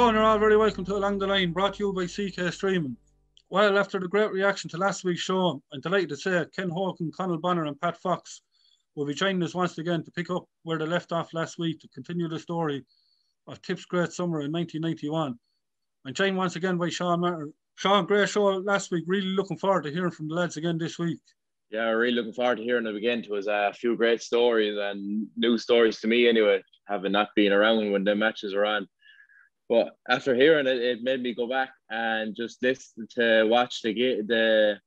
Hello and you're all very welcome to Along the Line, brought to you by CK Streaming. Well, after the great reaction to last week's show, I'm delighted to say Ken Hogan, Conor Bonner and Pat Fox will be joining us once again to pick up where they left off last week to continue the story of Tipp's great summer in 1991. I'm joined once again by Sean Martin. Sean, great show last week. Really looking forward to hearing from the lads again this week. Yeah, really looking forward to hearing them again. It was a few great stories and new stories to me anyway, having not been around when the matches were on. But after hearing it, it made me go back and just listen to watch the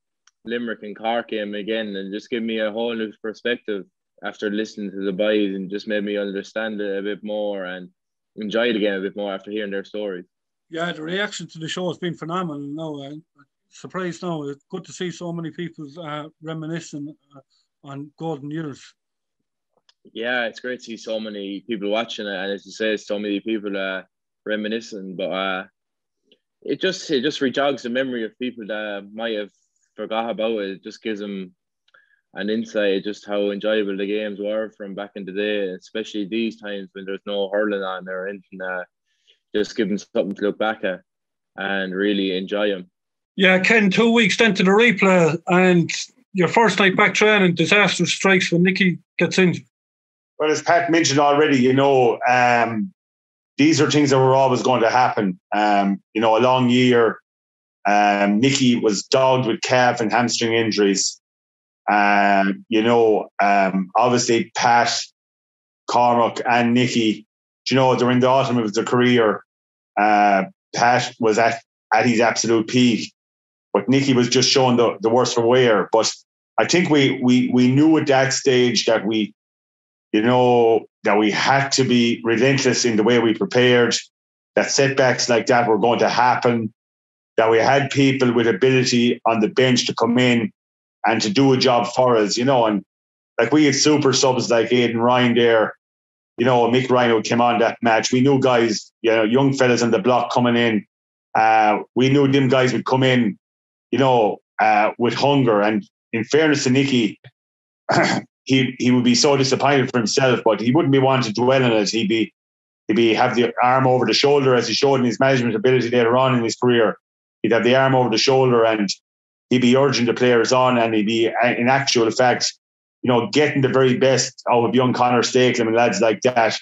Limerick and Cork game again, and just give me a whole new perspective after listening to the boys, and just made me understand it a bit more and enjoy it again a bit more after hearing their stories. Yeah, the reaction to the show has been phenomenal. No, I'm surprised now. It's good to see so many people reminiscing on golden years. Yeah, it's great to see so many people watching it, and as you say, so many people reminiscing. But it just rejogs the memory of people that might have forgot about it. It just gives them an insight of just how enjoyable the games were from back in the day, especially these times when there's no hurling on or anything. Just give them something to look back at and really enjoy them. Yeah, Ken, 2 weeks into the replay and your first night back training, disaster strikes when Nicky gets injured. Well, as Pat mentioned already, these are things that were always going to happen. A long year. Nicky was dogged with calf and hamstring injuries. Obviously Pat, Cormac and Nicky, during the autumn of their career, Pat was at his absolute peak, but Nicky was just showing the worst for wear. But I think we knew at that stage that we had to be relentless in the way we prepared, that setbacks like that were going to happen, that we had people with ability on the bench to come in and to do a job for us, and like we had super subs like Aidan Ryan there, Mick Ryan who came on that match. We knew guys, young fellas on the block coming in. We knew them guys would come in, with hunger. And in fairness to Nicky, he would be so disappointed for himself, but he wouldn't be wanting to dwell on it. He'd have the arm over the shoulder, as he showed in his management ability later on in his career. He'd have the arm over the shoulder and he'd be urging the players on, and he'd be, in actual fact, getting the very best out of young Conor Stakelum and lads like that,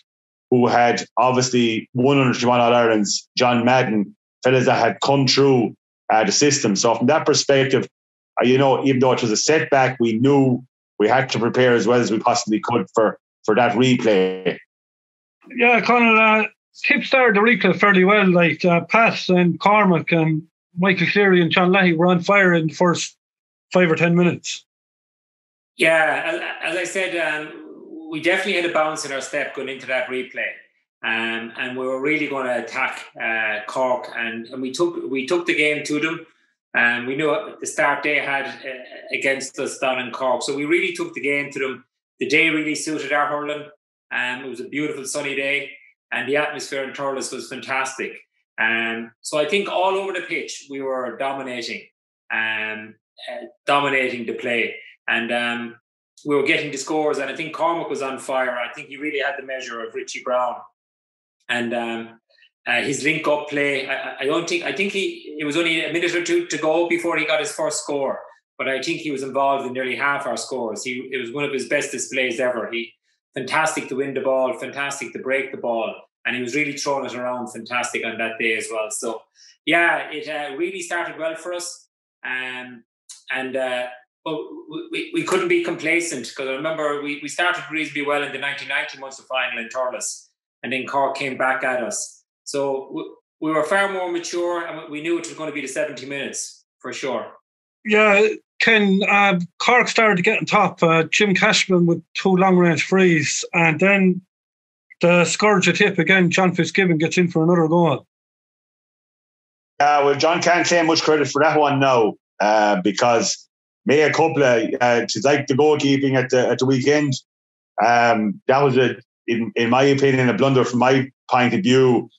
who had obviously won under 21 All-Irelands, John Madden, fellas that had come through the system. So from that perspective, even though it was a setback, we knew we had to prepare as well as we possibly could for that replay. Yeah, Conal, Tipp started the replay fairly well. Like Pat and Cormac and Michael Cleary and John Leahy were on fire in the first 5 or 10 minutes. Yeah, as I said, we definitely had a bounce in our step going into that replay, and we were really going to attack Cork, and we took the game to them. And we knew the start they had against us down in Cork. So we really took the game to them. The day really suited our hurling. It was a beautiful sunny day, and the atmosphere in Thurles was fantastic. So I think all over the pitch, we were dominating the play. And we were getting the scores. And I think Cormac was on fire. I think he really had the measure of Richie Brown. And his link-up play, I think it was only a minute or two to go before he got his first score, but I think he was involved in nearly half our scores. It was one of his best displays ever. Fantastic to win the ball, fantastic to break the ball, and he was really throwing it around fantastic on that day as well. So, yeah, it really started well for us, but we couldn't be complacent, because I remember we started reasonably well in the 1990 Munster Final in Thurles, and then Cork came back at us. So we were far more mature, and we knew it was going to be the 70 minutes for sure. Yeah, Ken, Cork started to get on top. Jim Cashman with 2 long-range frees, and then the scourge of Tipp again. John Fitzgibbon gets in for another goal. Well, John can't claim much credit for that one now, because mea culpa, it's like the goalkeeping at the weekend. That was in my opinion, a blunder from my point of view.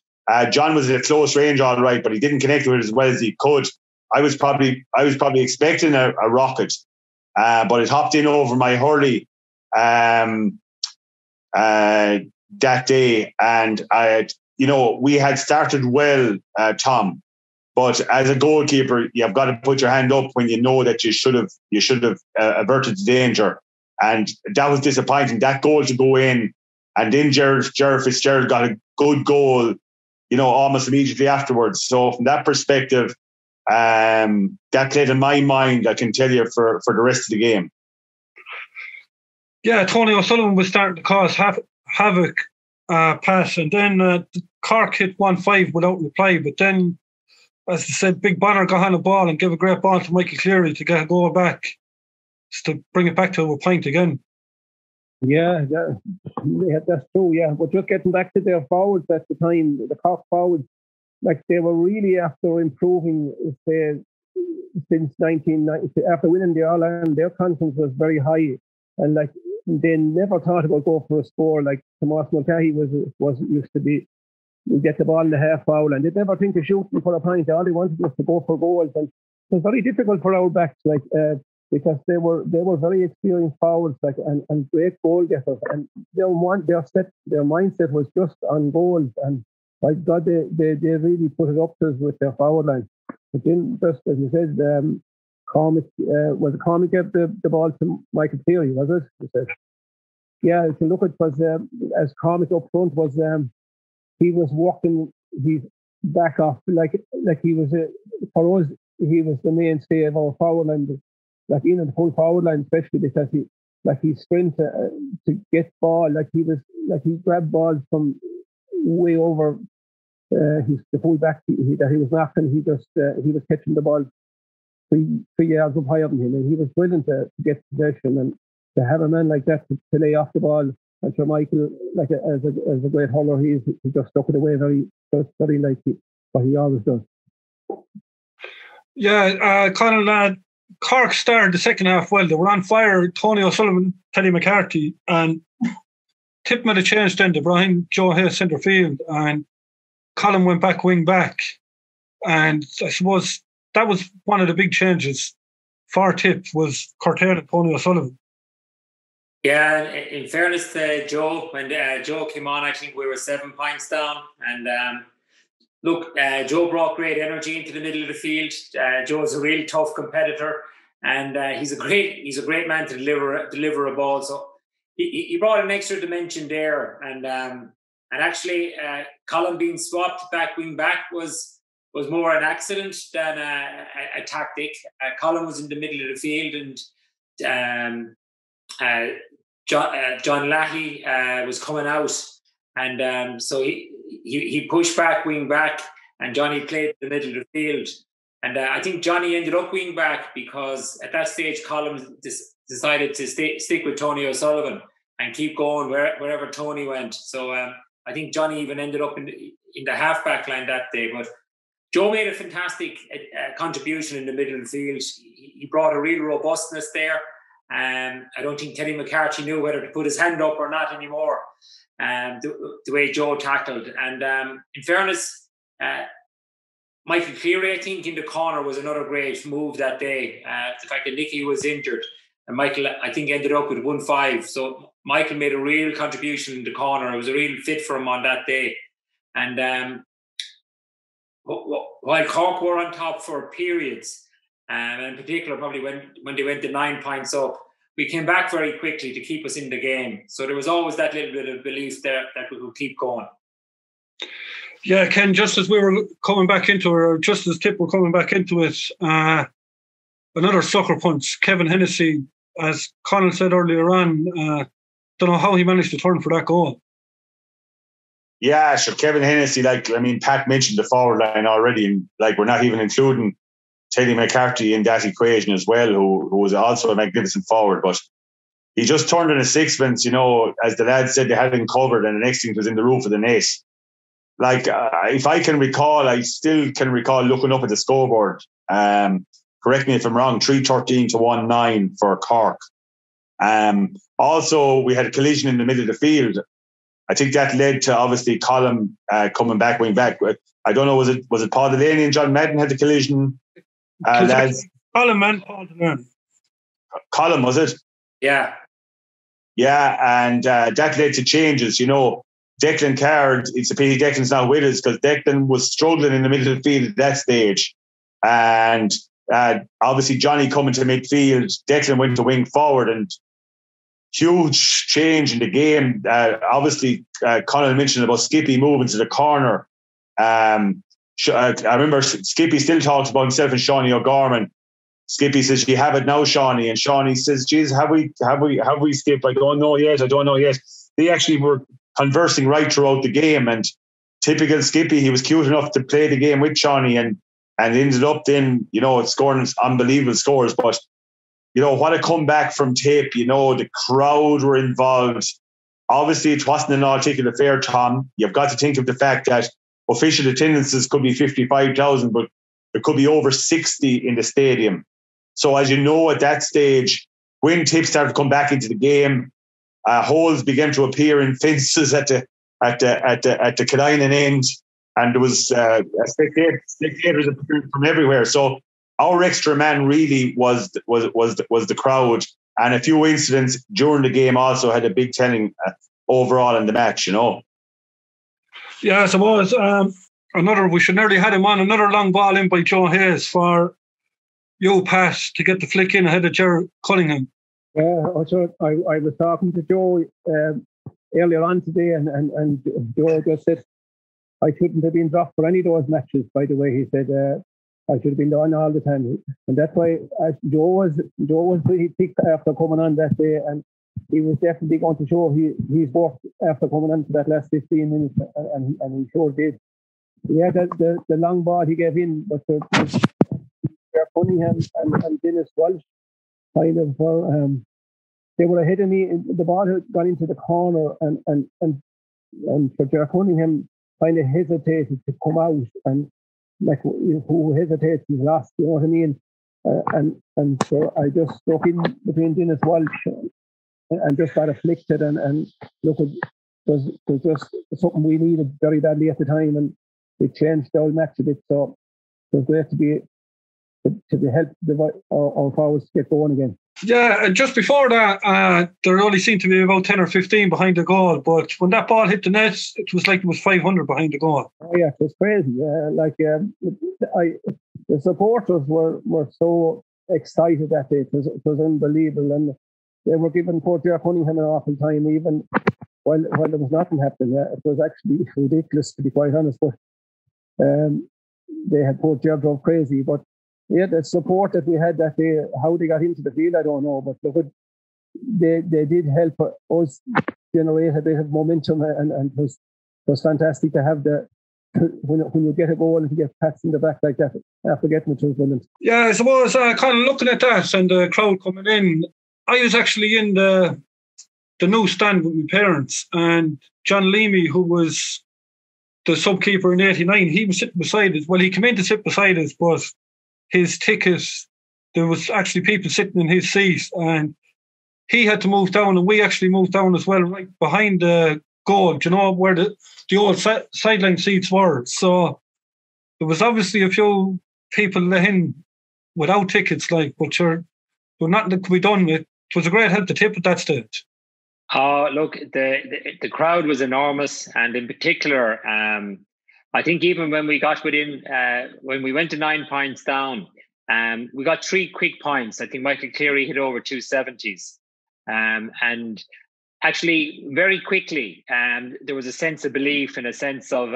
John was at close range, all right, but he didn't connect with it as well as he could. I was probably expecting a rocket, but it hopped in over my hurley that day, and we had started well, Tom. But as a goalkeeper, you've got to put your hand up when you know that you should have averted the danger. And that was disappointing. That goal to go in, and then Gerard Fitzgerald got a good goal, almost immediately afterwards. So from that perspective, that played in my mind, I can tell you, for the rest of the game. Yeah, Tony O'Sullivan was starting to cause havoc pass, and then Cork hit 1-5 without reply. But then, as I said, Big Bonnar got on the ball and gave a great ball to Michael Cleary to get a goal back, just to bring it back to a point again. Yeah, that's true, yeah. But just getting back to their forwards at the time, the Cork forwards, like they were really after improving, say, since 1990, after winning the All-Ireland, their confidence was very high. And like they never thought about going for a score. Like Tomas Mulcahy was used to be, you get the ball in the half foul, and they never think of shooting for a point. All they wanted was to go for goals, and it was very difficult for our backs, because they were very experienced forwards, and great goal getters, and their mindset was just on goals, and by God, they really put it up to us with their forward line. But then, just as you said, Cormac gave the ball to Michael Cleary, was it? You said. Yeah, if you look at it, as Cormac up front was, he was working his back off like he was for us. He was the mainstay of our forward line, like in the full forward line, especially because his strength to get ball, he grabbed balls from way over the full back that he was knocking. He was catching the ball 3 yards up higher than him, and he was brilliant to get possession, and to have a man like that to lay off the ball. And for Michael, as a great hurler, he just stuck it away very like what he always does. Yeah, Conal, Cork started the second half well. They were on fire. Tony O'Sullivan, Teddy McCarthy, and Tipp made a change then to Brian Joe Hayes centre field, and Colin went back wing back. And I suppose that was one of the big changes for Tipp, was curtailing Tony O'Sullivan. Yeah, in fairness to Joe, when Joe came on, I think we were 7 points down. And look, Joe brought great energy into the middle of the field. Joe's a really tough competitor, and he's a great man to deliver a ball. So he brought an extra dimension there. And actually, Colin being swapped back wing back was more an accident than a tactic. Colin was in the middle of the field, and John Lahey was coming out, and so he pushed back wing back, and Johnny played in the middle of the field. And I think Johnny ended up wing back because at that stage Colin decided to stick with Tony O'Sullivan and keep going wherever Tony went. So I think Johnny even ended up in the half-back line that day. But Joe made a fantastic contribution in the middle of the field. He brought a real robustness there. I don't think Teddy McCarthy knew whether to put his hand up or not anymore, the way Joe tackled. And in fairness, Michael Cleary, I think, in the corner was another great move that day. The fact that Nicky was injured, and Michael, I think, ended up with 1-5. So Michael made a real contribution in the corner. It was a real fit for him on that day. And while Cork were on top for periods, and in particular probably when they went to 9 points up, we came back very quickly to keep us in the game. So there was always that little bit of belief there that we could keep going. Yeah, Ken, just as we were coming back into it, or just as Tipp were coming back into it, another sucker punch, Kevin Hennessy, as Conal said earlier on, don't know how he managed to turn for that goal. Yeah, sure. Kevin Hennessy, Pat mentioned the forward line already, and we're not even including Teddy McCarthy in that equation as well, who was also a magnificent forward. But he just turned in a sixpence, as the lads said, they had him covered, and the next thing was in the roof of the net. If I can recall, I still can recall looking up at the scoreboard. Correct me if I'm wrong, 3-13 to 1-9 for Cork. Also, we had a collision in the middle of the field. I think that led to obviously Colin coming back, wing back. I don't know, was it Paul Delaney and John Madden had the collision? Lads. Colin and Paul Delaney. Colin, was it? Yeah. Yeah, and that led to changes. Declan Card, it's a pity Declan's not with us because Declan was struggling in the middle of the field at that stage. And obviously Johnny coming to midfield, Declan went to wing forward, and huge change in the game. Obviously, Conal mentioned about Skippy moving to the corner. I remember Skippy still talks about himself and Shawnee O'Gorman. Skippy says, "You have it now, Shawnee," and Shawnee says, "Geez, have we, Skip? I don't know yet. They actually were conversing right throughout the game, and typical Skippy, he was cute enough to play the game with Shawnee, and ended up then, scoring unbelievable scores. But what a comeback from Tipp. The crowd were involved. Obviously, it wasn't an all-ticket affair, Tom. You've got to think of the fact that official attendances could be 55,000, but there could be over 60 in the stadium. So as you know, at that stage, when Tipp started to come back into the game, holes began to appear in fences at the Killinan end, and there was spectators from everywhere. So our extra man really was the crowd, and a few incidents during the game also had a big telling overall in the match. Yeah, I suppose we should nearly had him on another long ball in by Joe Hayes for you pass to get the flick in ahead of Gerard Cunningham. Yeah, also I was talking to Joe earlier on today, and Joe just said I shouldn't have been dropped for any of those matches. By the way, he said I should have been on all the time, and that's why Joe was pretty thick after coming on that day, and he was definitely going to show he's worked after coming on to that last 15 minutes, and he sure did. Yeah, the long ball he gave in, but Cunningham and Dennis Walsh kind of they were ahead of me. The ball had gone into the corner, and for Gerard Cunningham kind of hesitated to come out, and like who hesitates is lost, you know what I mean? And so I just stuck in between Dennis Walsh and just got afflicted, and look, it was just something we needed very badly at the time, and it changed the whole match a bit. So it was great to be helped our forwards to get going again. Yeah, and just before that, there only seemed to be about 10 or 15 behind the goal, but when that ball hit the net, it was like it was 500 behind the goal. Oh yeah, it was crazy. The supporters were so excited that day. It was unbelievable, and they were giving poor Gerard Cunningham an awful time, even while there was nothing happening. It was actually ridiculous, to be quite honest. But they had poor Gerard drove crazy, but. Yeah, the support that we had that day, how they got into the field, I don't know. But look, they did help us generate a bit of momentum, and it was fantastic to have when you get a goal and you get pats in the back like that after getting it, was brilliant. Yeah, I suppose kind of looking at that and the crowd coming in, I was actually in the new stand with my parents, and John Leamy, who was the sub-keeper in 89, he was sitting beside us. Well, he came in to sit beside us, but his ticket, there was actually people sitting in his seat, and he had to move down, and we actually moved down as well, right behind the goal, where the old sideline seats were. So there was obviously a few people let in without tickets, but nothing that could be done. It was a great help to Tipp at that stage. Look, the crowd was enormous, and in particular, I think even when we got when we went to 9 points down, we got 3 quick points. I think Michael Cleary hit over 270s. And actually, very quickly, there was a sense of belief and a sense of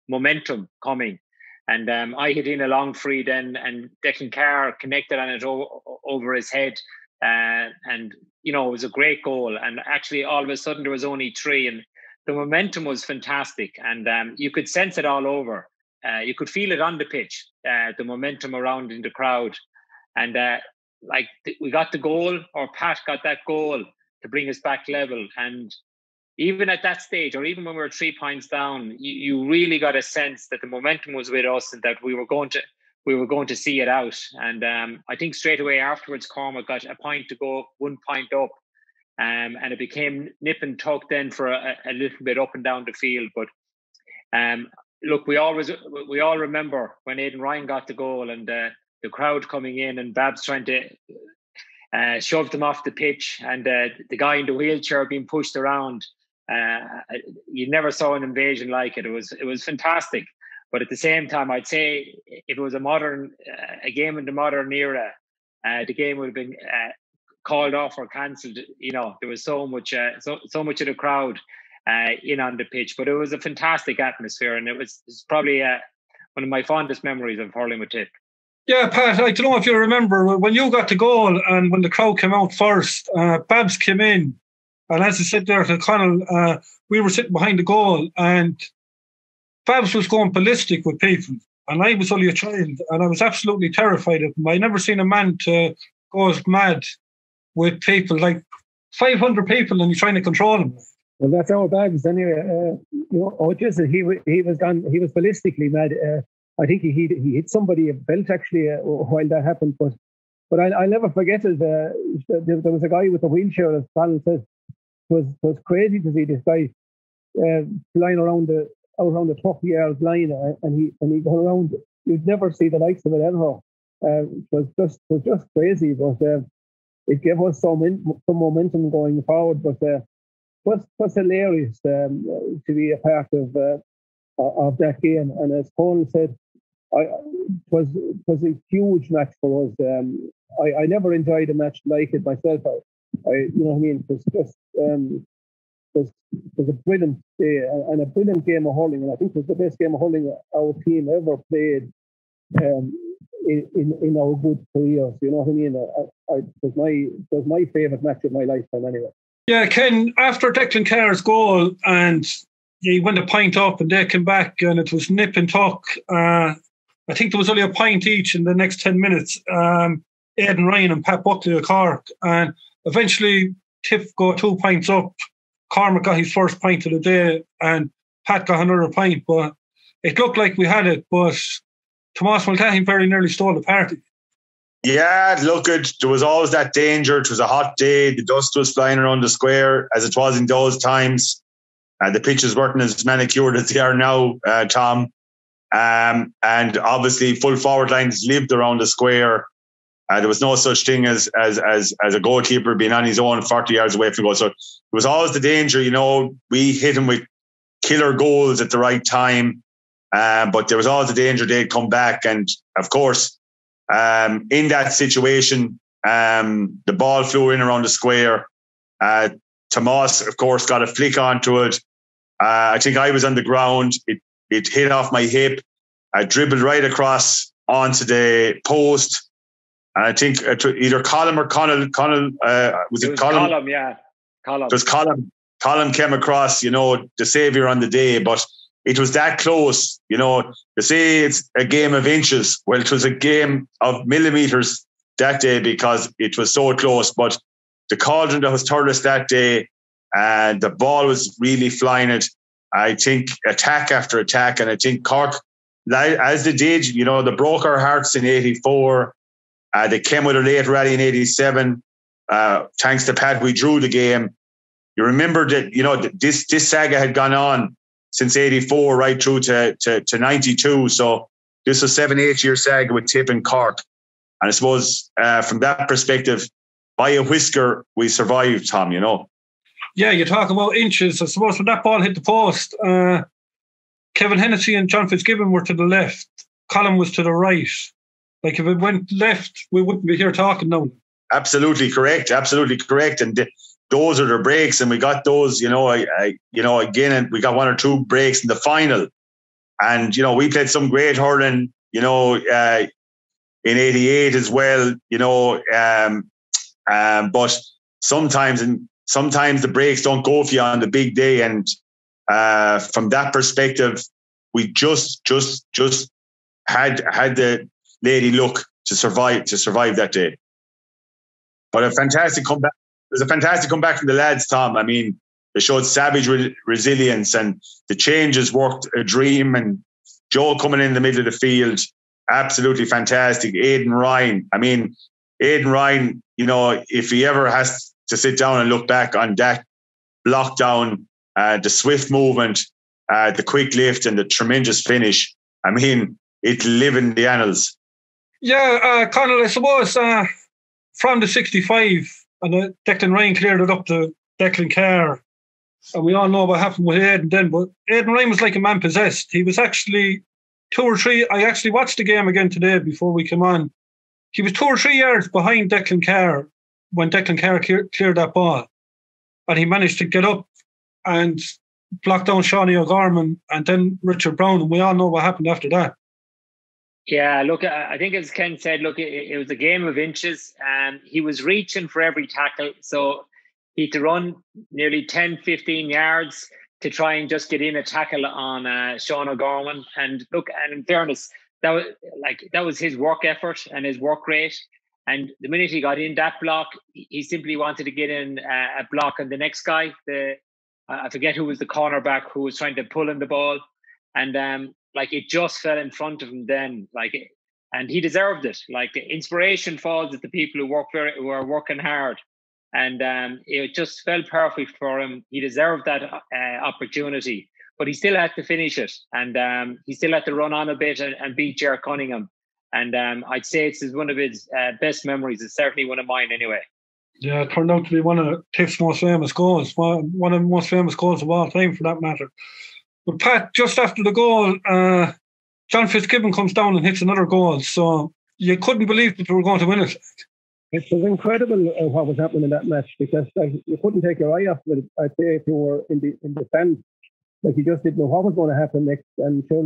momentum coming. And I hit in a long free then, and Declan Carr connected on it over his head. And, it was a great goal. And actually, all of a sudden, there was only 3. And the momentum was fantastic, and you could sense it all over. You could feel it on the pitch, the momentum around in the crowd. And we got the goal, or Pat got that goal to bring us back level. And even at that stage, or even when we were 3 points down, you really got a sense that the momentum was with us and that we were going to see it out. And I think straight away afterwards, Cormac got a point to go, 1 point up. And it became nip and tuck then for a little bit up and down the field. But look, we all remember when Aidan Ryan got the goal, and the crowd coming in, and Babs trying to shove them off the pitch, and the guy in the wheelchair being pushed around. You never saw an invasion like it. It was fantastic. But at the same time, I'd say if it was a game in the modern era, the game would have been called off or cancelled. You know, there was so much of the crowd in on the pitch. But it was a fantastic atmosphere, and it's probably one of my fondest memories of hurling with Tipp. Yeah, Pat, I don't know if you remember when you got the goal and when the crowd came out first, Babs came in. And as I said there to Conal, we were sitting behind the goal and Babs was going ballistic with people. And I was only a child and I was absolutely terrified of him. I never seen a man to go as mad with people, like 500 people, and he's trying to control them. Well, that's our Babs anyway. He was ballistically mad. I think he hit somebody a belt actually while that happened. But I'll never forget it. There was a guy with a wheelchair, as Conal says. It was crazy to see this guy flying around the 20 yards line, and he go around. You'd never see the likes of it ever. It was just crazy, but it gave us some momentum going forward. But it was hilarious to be a part of that game. And as Conal said, it was a huge match for us. I never enjoyed a match like it myself. You know what I mean? It was a brilliant day and a brilliant game of hurling, and I think it was the best game of hurling our team ever played in our good careers. You know what I mean? It was my favourite match of my lifetime anyway. Yeah, Ken, after Declan Carr's goal and he went a pint up and they came back and it was nip and tuck. I think there was only a pint each in the next 10 minutes. Aidan Ryan and Pat Buckley of Cork, and eventually Tipp got 2 pints up. Cormac got his first pint of the day and Pat got another pint, but it looked like we had it, but Tomas Mulcahy very nearly stole the party. Yeah, look, there was always that danger. It was a hot day. The dust was flying around the square as it was in those times. The pitches weren't as manicured as they are now, Tom. And obviously full forward lines lived around the square. There was no such thing as a goalkeeper being on his own 40 yards away from goal. So it was always the danger, you know, we hit him with killer goals at the right time. But there was always the danger they'd come back. And of course, in that situation, the ball flew in around the square. Tomas, of course, got a flick onto it. I think I was on the ground. It hit off my hip. I dribbled right across onto the post. And I think either Colm or Conal, was it Colm? Colm, yeah. Colm. It was Colm. Colm came across, you know, the saviour on the day, but it was that close, you know. To say it's a game of inches, well, it was a game of millimetres that day because it was so close. But the cauldron that was Thurles that day, and the ball was really flying it. I think attack after attack, and I think Cork, as they did, you know, they broke our hearts in '84. They came with a late rally in '87. Thanks to Pat, we drew the game. You remember that, you know, this saga had gone on since '84 right through to '92. So this was 7-8 year saga with Tipp and Cork. And I suppose from that perspective, by a whisker, we survived, Tom, you know. Yeah, you talk about inches. I suppose when that ball hit the post, Kevin Hennessy and John Fitzgibbon were to the left. Colm was to the right. Like if it went left, we wouldn't be here talking now. Absolutely correct. And those are the breaks, and we got those, again, and we got 1 or 2 breaks in the final. And, you know, we played some great hurling, in '88 as well, but sometimes the breaks don't go for you on the big day. And from that perspective, we just had the lady luck to survive that day. But a fantastic comeback. It was a fantastic comeback from the lads, Tom. I mean, they showed savage resilience, and the changes worked a dream. And Joe coming in the middle of the field, absolutely fantastic. Aidan Ryan, if he ever has to sit down and look back on that block down, the swift movement, the quick lift, and the tremendous finish, I mean, it'll live in the annals. Yeah, Conal, I suppose from the 65, and Declan Ryan cleared it up to Declan Carr. and we all know what happened with Aidan then, but Aidan Ryan was like a man possessed. He was actually 2 or 3. I actually watched the game again today before we came on. He was 2 or 3 yards behind Declan Carr when Declan Carr cleared that ball. And he managed to get up and block down Shawnee O'Gorman and then Richard Brown. And we all know what happened after that. Yeah, look, I think as Ken said, look, it was a game of inches. He was reaching for every tackle. So he had to run nearly 10, 15 yards to try and just get in a tackle on Sean O'Gorman. And look, and in fairness, that was his work effort and his work rate. And the minute he got in that block, he simply wanted to get in a block on the next guy. I forget who was the cornerback who was trying to pull in the ball. And it just fell in front of him then. And he deserved it. Inspiration falls at the people who are working hard. And it just felt perfect for him. He deserved that opportunity. But he still had to finish it. And he still had to run on a bit and beat Ger Cunningham. And I'd say it's one of his best memories. It's certainly one of mine anyway. Yeah, it turned out to be one of Tipp's most famous goals. One of the most famous goals of all time, for that matter. But Pat, just after the goal, John Fitzgibbon comes down and hits another goal. So you couldn't believe that they were going to win it. It was incredible what was happening in that match, because you couldn't take your eye off it. I'd say if you were in the stands, you just didn't know what was going to happen next. And so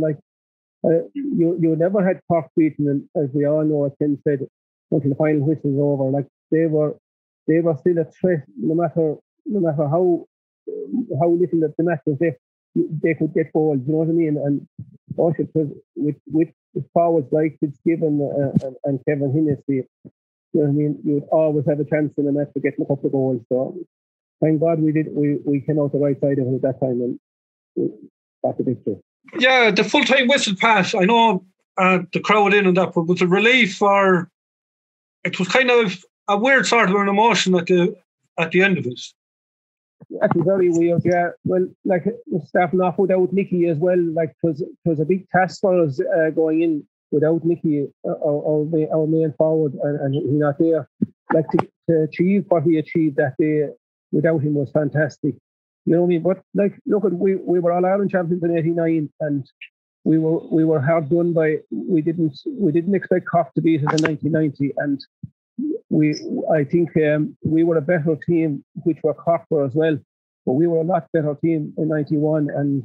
you never had Cork beaten, and as we all know, as Ken said, until the final whistle was over. They were still a threat, no matter how little the match was left. They could get goals, you know what I mean? And also with forwards like Fitzgibbon and Kevin Hennessy, you know what I mean, you would always have a chance in a match to get a couple of goals. So thank God we came out the right side of it at that time, and we got the victory. Yeah, the full-time whistle pass, I know the crowd in and that, but was a relief, or it was kind of a weird sort of an emotion at the end of it. That was very weird, yeah. Well, starting off without Nicky as well, it was a big task for us going in without Nicky, our main forward, and he's not there. To achieve what we achieved that day without him was fantastic. You know what I mean? But look, we were All Ireland champions in '89, and we were hard done by. We didn't expect Cork to beat us in 1990, and I think we were a better team, which were Cork were as well, but we were a lot better team in '91, and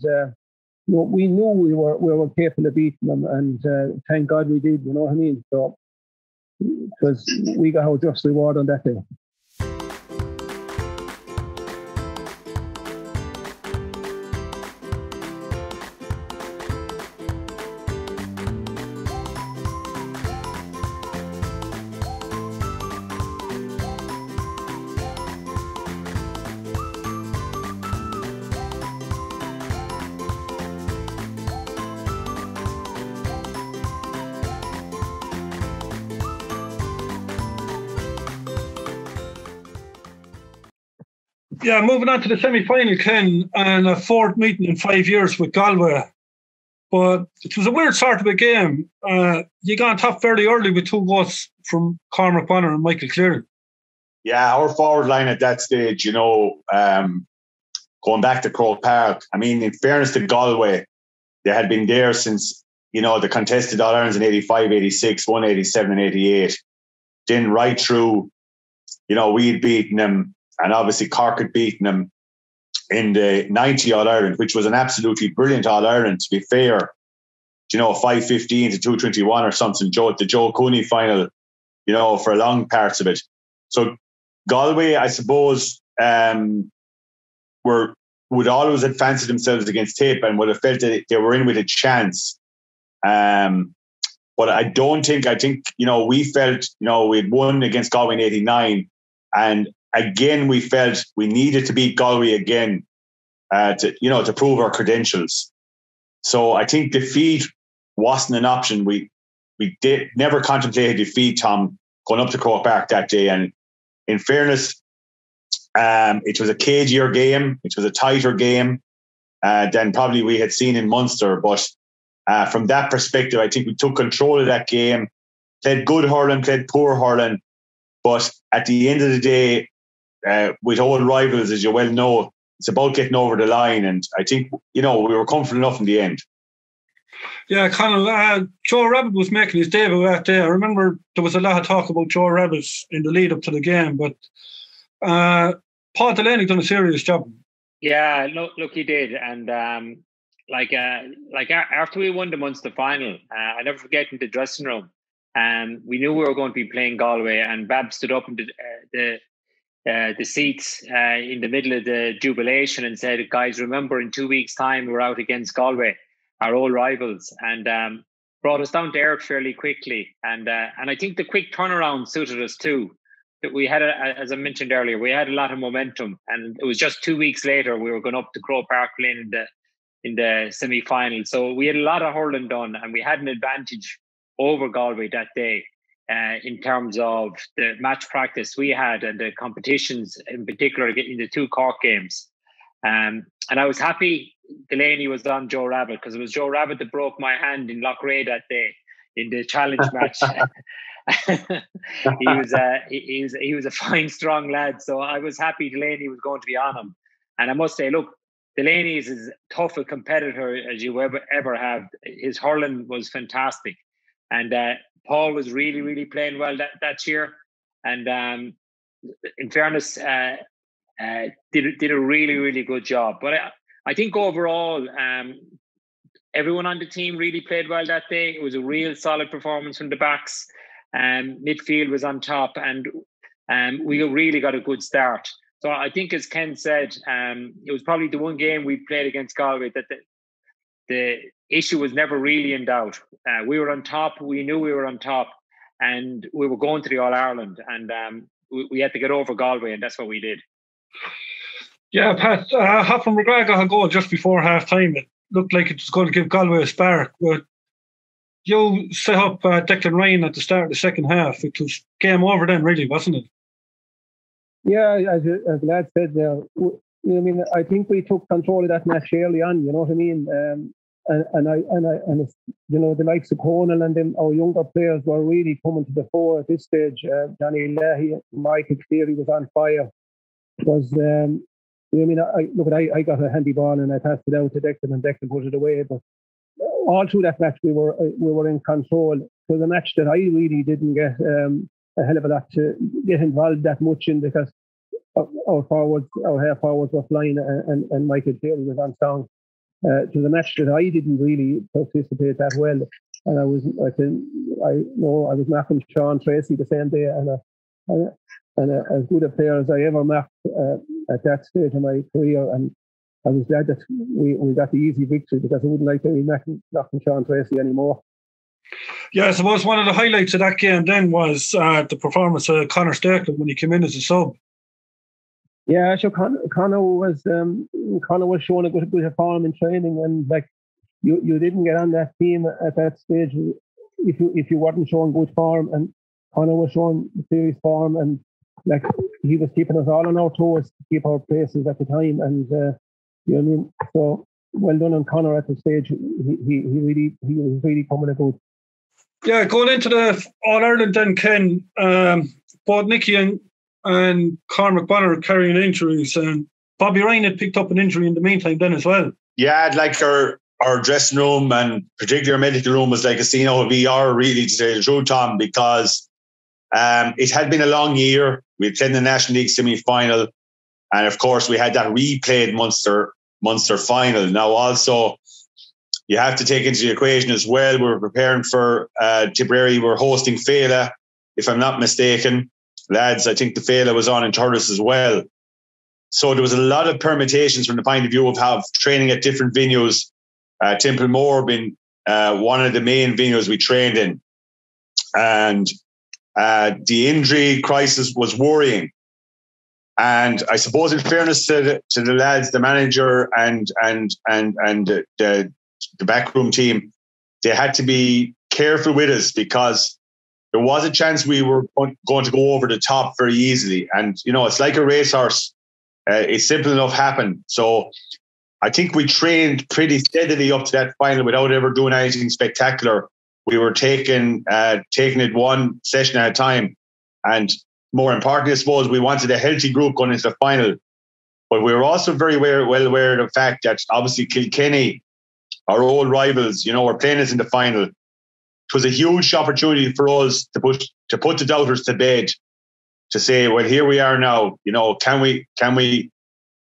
we knew we were capable of beating them, and thank God we did. You know what I mean? So because we got our just reward on that day. Yeah, moving on to the semi-final, Ken, and a fourth meeting in 5 years with Galway. But it was a weird sort of a game. You got on top very early with 2 goals from Conor Bonner and Michael Cleary. Yeah, our forward line at that stage, going back to Croke Park, I mean, in fairness to Galway, they had been there since, the contested All-Irelands in 85, 86, 187 and 88. Then right through, we'd beaten them. And obviously Cork had beaten them in the 90 All-Ireland, which was an absolutely brilliant All-Ireland, to be fair. 5-15 to 2-21 or something, the Joe Cooney final, for long parts of it. So Galway, I suppose, would always have fancied themselves against Tipp and would have felt that they were in with a chance. But I think, we felt, we'd won against Galway in 89, and again, we felt we needed to beat Galway again to prove our credentials. So I think defeat wasn't an option. We never contemplated defeat, Tom, going up to Croke Park that day. And in fairness, it was a cagier game. It was a tighter game than probably we had seen in Munster. But from that perspective, I think we took control of that game, played good hurling, played poor hurling. But at the end of the day, with old rivals, as you well know, It's about getting over the line, and I think, we were comfortable enough in the end. Yeah, Conal, Joe Rabbit was making his debut that day. I remember there was a lot of talk about Joe Rabbit in the lead up to the game, but Paul Delaney done a serious job. Yeah, look, he did, and after we won the Munster Final, I never forget in the dressing room, we knew we were going to be playing Galway, and Bab stood up in the seats in the middle of the jubilation and said, "Guys, remember in 2 weeks' time we're out against Galway, our old rivals," and brought us down to earth fairly quickly. And I think the quick turnaround suited us too. That we had, as I mentioned earlier, we had a lot of momentum, and it was just 2 weeks later we were going up to Croke Park Lane in the semi-final. So we had a lot of hurling done, and we had an advantage over Galway that day in terms of the match practice we had and the competitions, in particular in the 2 Cork games. And I was happy Delaney was on Joe Rabbit, because it was Joe Rabbit that broke my hand in Loughrea that day in the challenge match. he was a fine, strong lad. So I was happy Delaney was going to be on him. And I must say, look, Delaney is as tough a competitor as you ever have. His hurling was fantastic. And Paul was really, really playing well that year. And in fairness, did a really, really good job. But I think overall, everyone on the team really played well that day. It was a real solid performance from the backs. Midfield was on top, and we really got a good start. So I think, as Ken said, it was probably the one game we played against Galway that the issue was never really in doubt. We were on top. We knew we were on top, and we were going to the All-Ireland, and we had to get over Galway, and that's what we did. Yeah, Pat, Hoffman McGrath got a goal just before half-time. It looked like it was going to give Galway a spark, but you set up Declan Ryan at the start of the second half. It was game over then, really, wasn't it? Yeah, as the lad said there, I think we took control of that match early on. You know what I mean? And the likes of Conal and them, our younger players were really coming to the fore at this stage. Johnny Leahy, Michael Cleary was on fire. It was I got a handy ball and I passed it out to Declan, and Declan put it away. But all through that match, we were in control. So the match that I really didn't get a hell of a lot to get involved that much in, because our half forwards were flying, and Michael Cleary was on song. To the match that I didn't really participate that well, and I was marking Sean Tracy the same day, and as good a player as I ever marked at that stage of my career, and I was glad that we got the easy victory, because I wouldn't like to be knocking Sean Tracy anymore. Yeah, I suppose one of the highlights of that game then was the performance of Conor Stakelum when he came in as a sub. Yeah, so Conor was showing a good form in training, and like you didn't get on that team at that stage if you weren't showing good form, and Conor was showing serious form, and like he was keeping us all on our toes to keep our places at the time, and you know what I mean. So well done on Conor at the stage. He was really coming about. Yeah, going into the All-Ireland then, Ken, both Nicky and Cormac Bonner carrying injuries, and Bobby Ryan had picked up an injury in the meantime then as well. Yeah, like our dressing room and particularly our medical room was like a scene of VR, really, to say the truth, Tom, because it had been a long year. We had played in the National League semi-final, and of course we had that replayed Munster Final. Now also, you have to take into the equation as well, we were preparing for Tipperary. We're hosting Fela, if I'm not mistaken. Lads, I think the Fela was on in Thurles as well. So there was a lot of permutations from the point of view of have training at different venues. Templemore being one of the main venues we trained in. And the injury crisis was worrying. And I suppose, in fairness to the lads, the manager and the backroom team, they had to be careful with us, because there was a chance we were going to go over the top very easily. And, it's like a racehorse. It's simple enough happen. So I think we trained pretty steadily up to that final without ever doing anything spectacular. We were taking it one session at a time. And more importantly, I suppose, we wanted a healthy group going into the final. But we were also very well aware of the fact that obviously Kilkenny, our old rivals, were playing us in the final. It was a huge opportunity for us to put the doubters to bed, to say, well, here we are now. Can we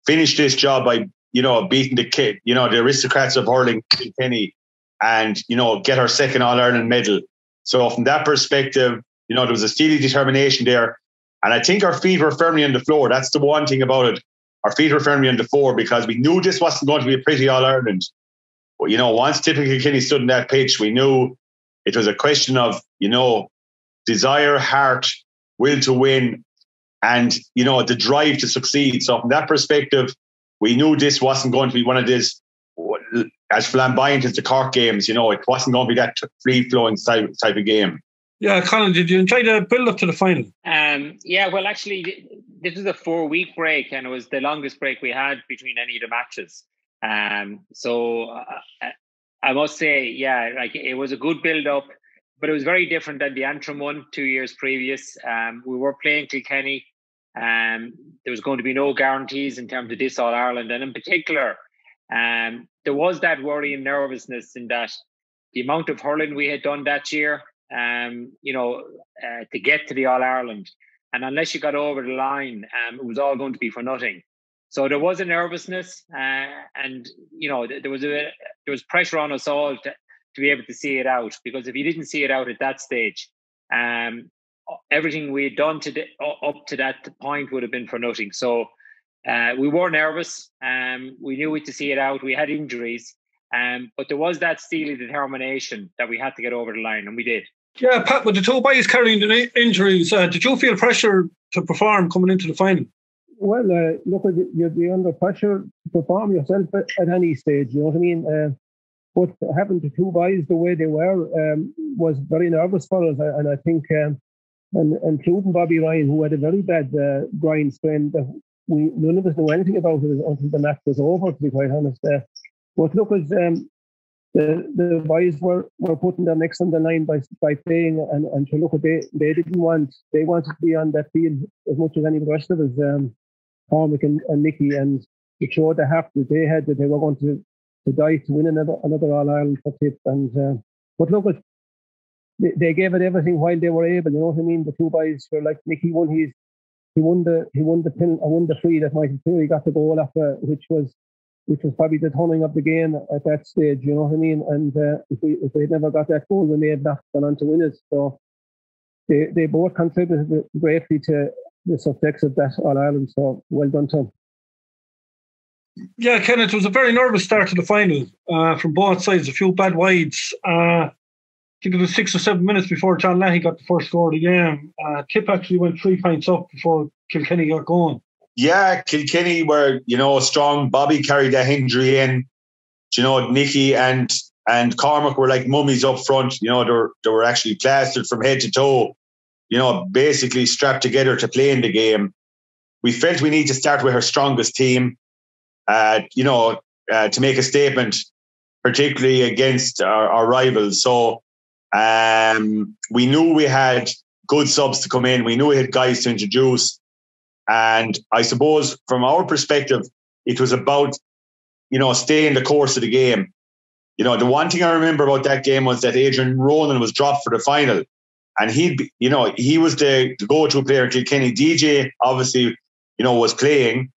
finish this job by beating the aristocrats of hurling, Kilkenny, and get our second All-Ireland medal. So from that perspective, there was a steely determination there, and I think our feet were firmly on the floor. That's the one thing about it. Our feet were firmly on the floor because we knew this wasn't going to be a pretty All-Ireland. But, once Tipp and Kilkenny stood in that pitch, we knew it was a question of, desire, heart, will to win, and, the drive to succeed. So from that perspective, we knew this wasn't going to be one of these, as flamboyant as the Cork games, it wasn't going to be that free-flowing type of game. Yeah, Conal, did you enjoy the build-up to the final? Yeah, well, actually, this was a 4-week break, and it was the longest break we had between any of the matches. So I must say, yeah, like it was a good build-up, but it was very different than the Antrim one 2 years previous. We were playing Kilkenny. There was going to be no guarantees in terms of this All-Ireland, and in particular, there was that worry and nervousness in that the amount of hurling we had done that year, to get to the All-Ireland, and unless you got over the line, it was all going to be for nothing. So there was a nervousness, and there was pressure on us all to be able to see it out, because if you didn't see it out at that stage, everything we had done up to that point would have been for nothing. So we were nervous. We knew we had to see it out. We had injuries, but there was that steely determination that we had to get over the line, and we did. Yeah, Pat, with the two boys carrying the injuries, did you feel pressure to perform coming into the final? Well, look, you'd be under pressure to perform yourself at any stage, you know what I mean? But having the two boys the way they were was very nervous for us, and I think, and including Bobby Ryan, who had a very bad groin strain that none of us knew anything about it until the match was over, to be quite honest. But look, as the boys were putting their necks on the line by playing, and to look at they wanted to be on that field as much as any of the rest of us, Cormac and Nicky, and it showed the heart that they had, that they were going to die to win another All-Ireland for Tipp. And but look, they gave it everything while they were able, you know what I mean? The two boys were like, Nicky won the free that Michael Cleary got the goal after, which was probably the turning of the game at that stage, you know what I mean? And if we had never got that goal, we may have not gone on to win it. So they both contributed greatly to the success of that All-Ireland. So well done to them. Yeah, Kenneth, it was a very nervous start to the final from both sides. A few bad wides. I think it was 6 or 7 minutes before John Leahy got the first score of the game. Tipp actually went 3 points up before Kilkenny got going. Yeah, Kilkenny were, strong. Bobby carried that injury in. Nicky and Cormac were like mummies up front. They were actually plastered from head to toe. Basically strapped together to play in the game. We felt we need to start with our strongest team, to make a statement, particularly against our rivals. So we knew we had good subs to come in. We knew we had guys to introduce. And I suppose from our perspective, it was about, staying the course of the game. The one thing I remember about that game was that Adrian Ronan was dropped for the final. And he was the go-to player. Kilkenny DJ, obviously, was playing.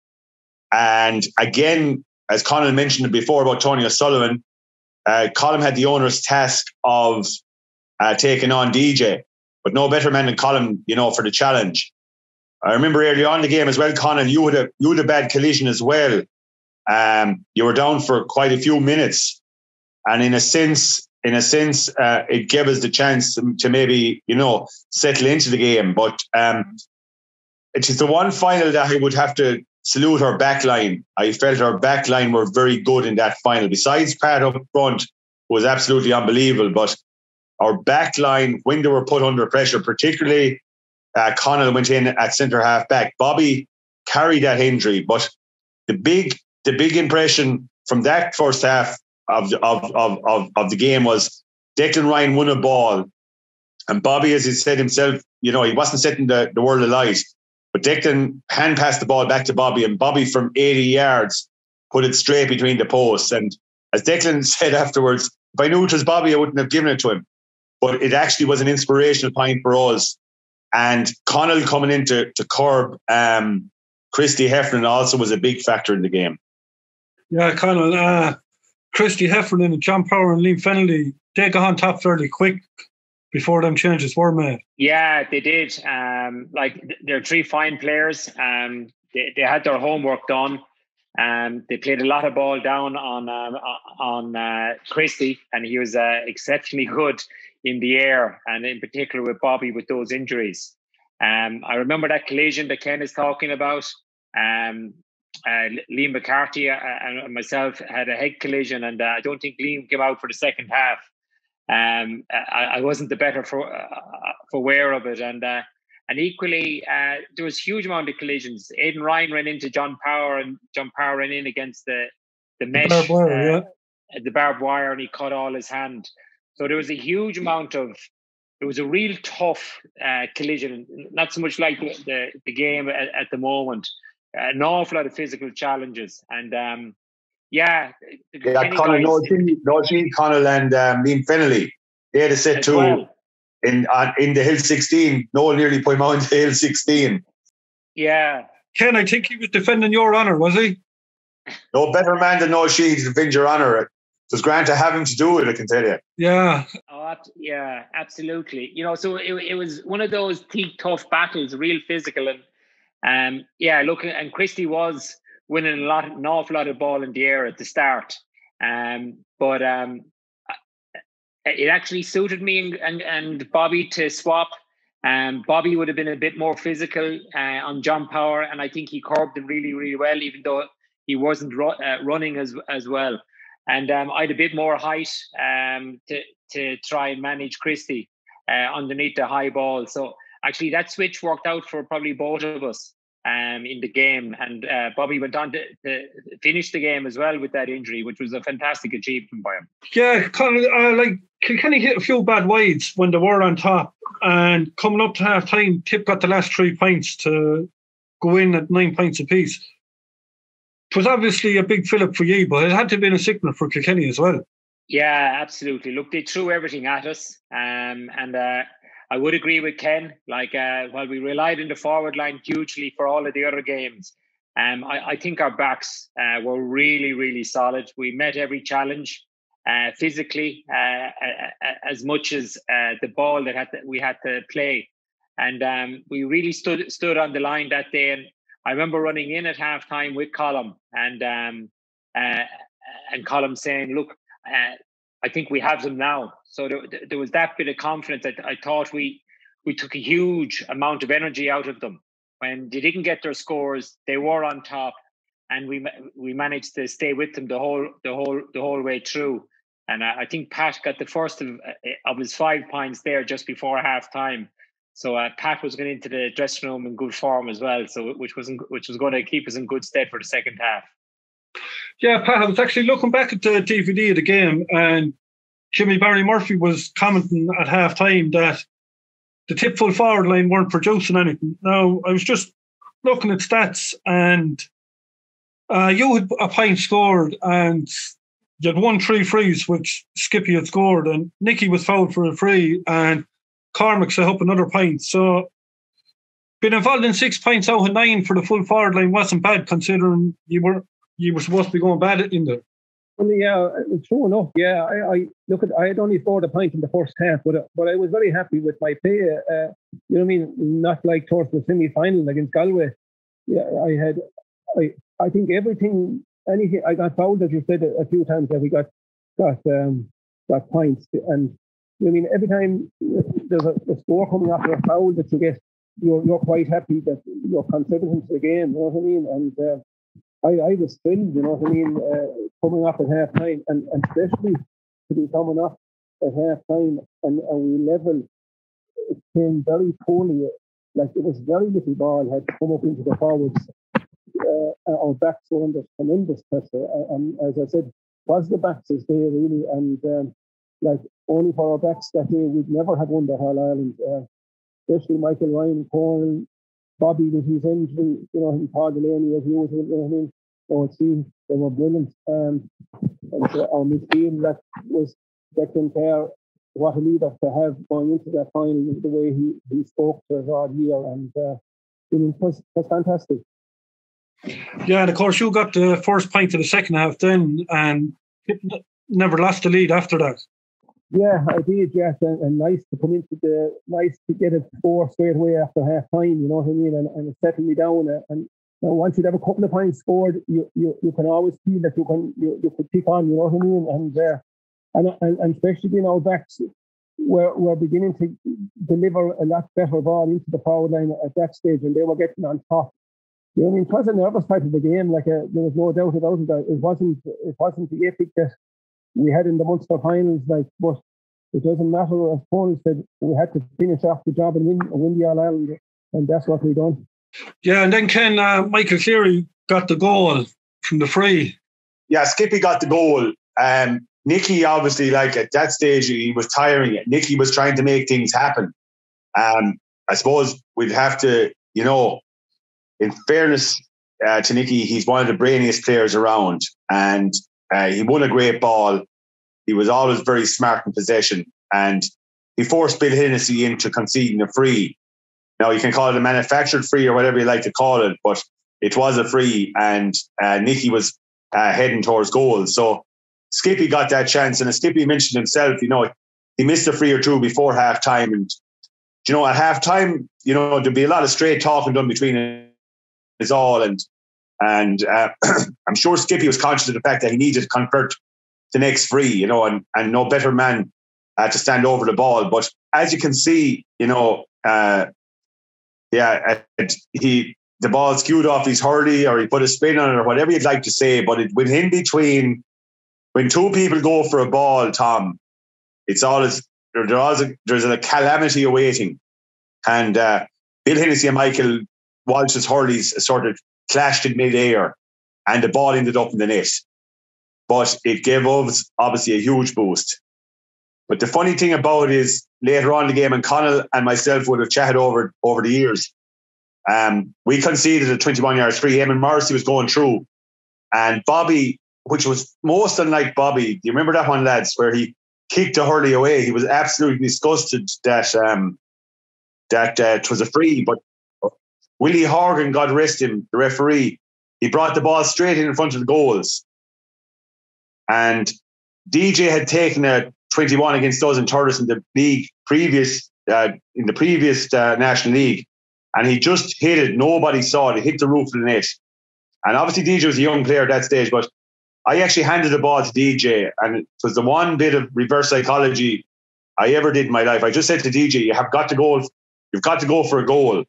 And again, as Conal mentioned before about Tony O'Sullivan, Colm had the onerous task of taking on DJ. But no better man than Colm, for the challenge. I remember early on in the game as well, Conal, you had a bad collision as well. You were down for quite a few minutes. And in a sense, it gave us the chance to maybe, settle into the game. But it is the one final that I would have to salute our back line. I felt our back line were very good in that final. Besides Pat up front, was absolutely unbelievable. But our back line, when they were put under pressure, particularly Conal went in at centre half back. Bobby carried that injury. But the big impression from that first half of the game was Declan Ryan won a ball, and Bobby, as he said himself, he wasn't setting the world alight. But Declan hand passed the ball back to Bobby, and Bobby from 80 yards put it straight between the posts. And as Declan said afterwards, if I knew it was Bobby, I wouldn't have given it to him. But it actually was an inspirational point for us. And Conal coming in to curb Christy Heffernan also was a big factor in the game. Yeah, Conal. Christy Heffernan and John Power and Liam Fennelly, they got on top fairly quick before them changes were made. Yeah, they did. They're three fine players. They had their homework done. They played a lot of ball down on Christy, and he was exceptionally good in the air, and in particular with Bobby with those injuries. I remember that collision that Ken is talking about. Liam McCarthy and myself had a head collision, and I don't think Liam came out for the second half. I wasn't the better for wear of it, and equally there was a huge amount of collisions. Aidan Ryan ran into John Power, and John Power ran in against the mesh, the barbed wire, and he cut all his hand. So there was a huge amount of. It was a real tough collision, not so much like the game at the moment. An awful lot of physical challenges, and Conal, Conal and Liam Fennelly, they had a set too well. in the Hill 16. Noel nearly put him out into the Hill 16. Yeah, Ken, I think he was defending your honour, was he? No better man than Noel Sheehy to defend your honour. It was grand to have him to do it, I can tell you. Yeah. Oh, yeah, absolutely. So it was one of those tough battles, real physical, and and Christy was winning an awful lot of ball in the air at the start, but it actually suited me and Bobby to swap. Bobby would have been a bit more physical on John Power, and I think he curbed him really, really well, even though he wasn't running as well. And I had a bit more height to try and manage Christy underneath the high ball. So actually that switch worked out for probably both of us in the game. And Bobby went on to finish the game as well with that injury, which was a fantastic achievement by him. Yeah, Kilkenny hit a few bad wides when they were on top. And coming up to half time, Tipp got the last 3 points to go in at 9 points apiece. It was obviously a big fill-up for you, but it had to have been a signal for Kilkenny as well. Yeah, absolutely. Look, they threw everything at us. And I would agree with Ken. While we relied on the forward line hugely for all of the other games, I think our backs were really, really solid. We met every challenge physically as much as the ball that we had to play. And we really stood on the line that day. And I remember running in at halftime with Colm and Colm saying, look, I think we have them now. So there was that bit of confidence that I thought we took a huge amount of energy out of them. When they didn't get their scores, they were on top, and we managed to stay with them the whole way through. And I think Pat got the first of his 5 points there just before half time. So Pat was going into the dressing room in good form as well, so which was going to keep us in good stead for the second half. Yeah, Pat, I was actually looking back at the DVD of the game, and Jimmy Barry Murphy was commenting at half time that the Tipp full forward line weren't producing anything. Now, I was just looking at stats, and you had a point scored, and you had 1 3 frees, which Skippy had scored, and Nicky was fouled for a free, and Cormac set up another point. So being involved in 6 points out of 9 for the full forward line wasn't bad, considering you were supposed to be going bad in there. Well, yeah, true enough. Yeah, I had only scored a point in the first half, but I was very happy with my play. You know what I mean? Not like towards the semi-final against Galway. Yeah, I think anything. I got fouled, as you said a few times, that we got points, and I mean, every time there's a score coming after a foul that you get, you're quite happy that you're contributing to the game. You know what I mean? And I was thrilled, you know what I mean, coming up at half time, and especially to be coming up at half time and we level. It came very poorly. Like, it was very little ball had come up into the forwards. Our backs were under tremendous pressure, and as I said, was the backs as they really, and only for our backs that day we'd never have won the All Ireland. Especially Michael Ryan, Cornal, Bobby with his injury, you know, and Paul Delaney as usual, you know what I mean? So it seemed they were brilliant. And our midfield that was taking care, what a leader to have going into that final, the way he spoke to us all year, and it was fantastic. Yeah, and of course you got the first point of the second half then, and never lost the lead after that. Yeah, I did, yes, and nice to get a 4 straight away after half time, you know what I mean, and it settled me down. And once you'd have a couple of points scored, you can always feel that you could kick on, you know what I mean, and especially being our backs, we're beginning to deliver a lot better ball into the forward line at that stage, and they were getting on top. You know what I mean? It was a nervous type of the game, there was no doubt about it. It wasn't the epic that we had in the Munster finals, but it doesn't matter. As Paul said, we had to finish off the job and win the All Ireland, and that's what we done. Yeah, and then Ken Michael Cleary got the goal from the free. Yeah, Skippy got the goal. Nicky, obviously, at that stage, he was tiring it. Nicky was trying to make things happen. I suppose we'd have to, you know, in fairness to Nicky, he's one of the brainiest players around, and he won a great ball. He was always very smart in possession, and he forced Bill Hennessy into conceding a free. Now, you can call it a manufactured free or whatever you like to call it, but it was a free, and Nicky was heading towards goal. So Skippy got that chance, and as Skippy mentioned himself, you know, he missed a free or two before half time, and you know, at half time, you know, there'd be a lot of straight talking done between us all, and I'm sure Skippy was conscious of the fact that he needed to convert the next free, you know, and no better man to stand over the ball. But as you can see, you know, the ball skewed off his hurley, or he put a spin on it, or whatever you'd like to say. But it went in between. When two people go for a ball, Tom, it's always there's a calamity awaiting. And Bill Hennessy and Michael Walsh's hurleys sort of clashed in mid-air, and the ball ended up in the net. But it gave us obviously a huge boost. But the funny thing about it is, later on in the game, and Conal and myself would have chatted over the years, we conceded a 21-yard free. Eamon Morrissey was going through, and Bobby, which was most unlike Bobby, do you remember that one, lads, where he kicked the hurley away? He was absolutely disgusted that it was a free. But Willie Hogan, God rest him, the referee, he brought the ball straight in front of the goals. And DJ had taken a 21 against us in Thurles in the league previous National League, and he just hit it. Nobody saw it. It hit the roof of the net. And obviously DJ was a young player at that stage, but I actually handed the ball to DJ, and it was the one bit of reverse psychology I ever did in my life. I just said to DJ, you've got to go for a goal.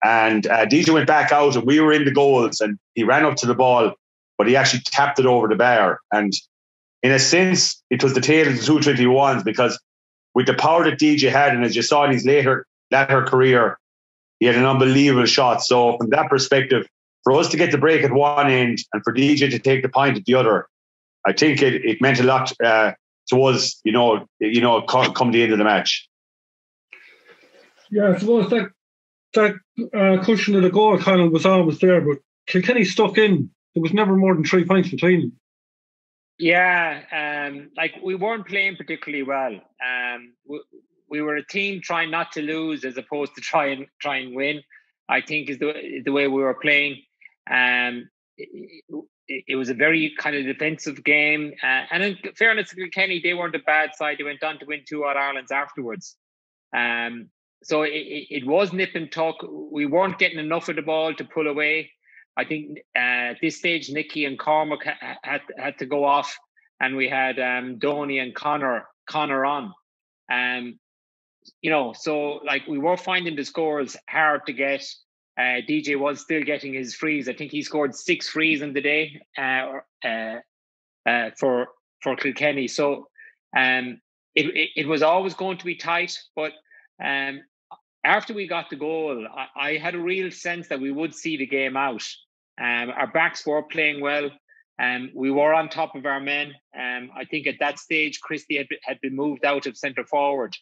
And DJ went back out, and we were in the goals, and he ran up to the ball, but he actually tapped it over the bar. And in a sense, it was the tale of the 221s, because with the power that DJ had, and as you saw in his later career, he had an unbelievable shot. So from that perspective, for us to get the break at one end and for DJ to take the point at the other, I think it meant a lot to us, you know, come the end of the match. Yeah, I suppose that cushion of the goal, Conal, was always there, but Kilkenny stuck in. There was never more than 3 points between them. Yeah, we weren't playing particularly well. We were a team trying not to lose as opposed to try and win, I think is the way we were playing. It was a very kind of defensive game. And in fairness to Kilkenny, they weren't a bad side. They went on to win 2 All-Irelands afterwards. So it was nip and tuck. We weren't getting enough of the ball to pull away. I think at this stage, Nicky and Cormac had to go off, and we had Donny and Conor on. You know, so we were finding the scores hard to get. DJ was still getting his frees. I think he scored 6 frees in the day for Kilkenny. So it was always going to be tight. But after we got the goal, I had a real sense that we would see the game out. Our backs were playing well. We were on top of our men. I think at that stage, Christy had been moved out of centre forward.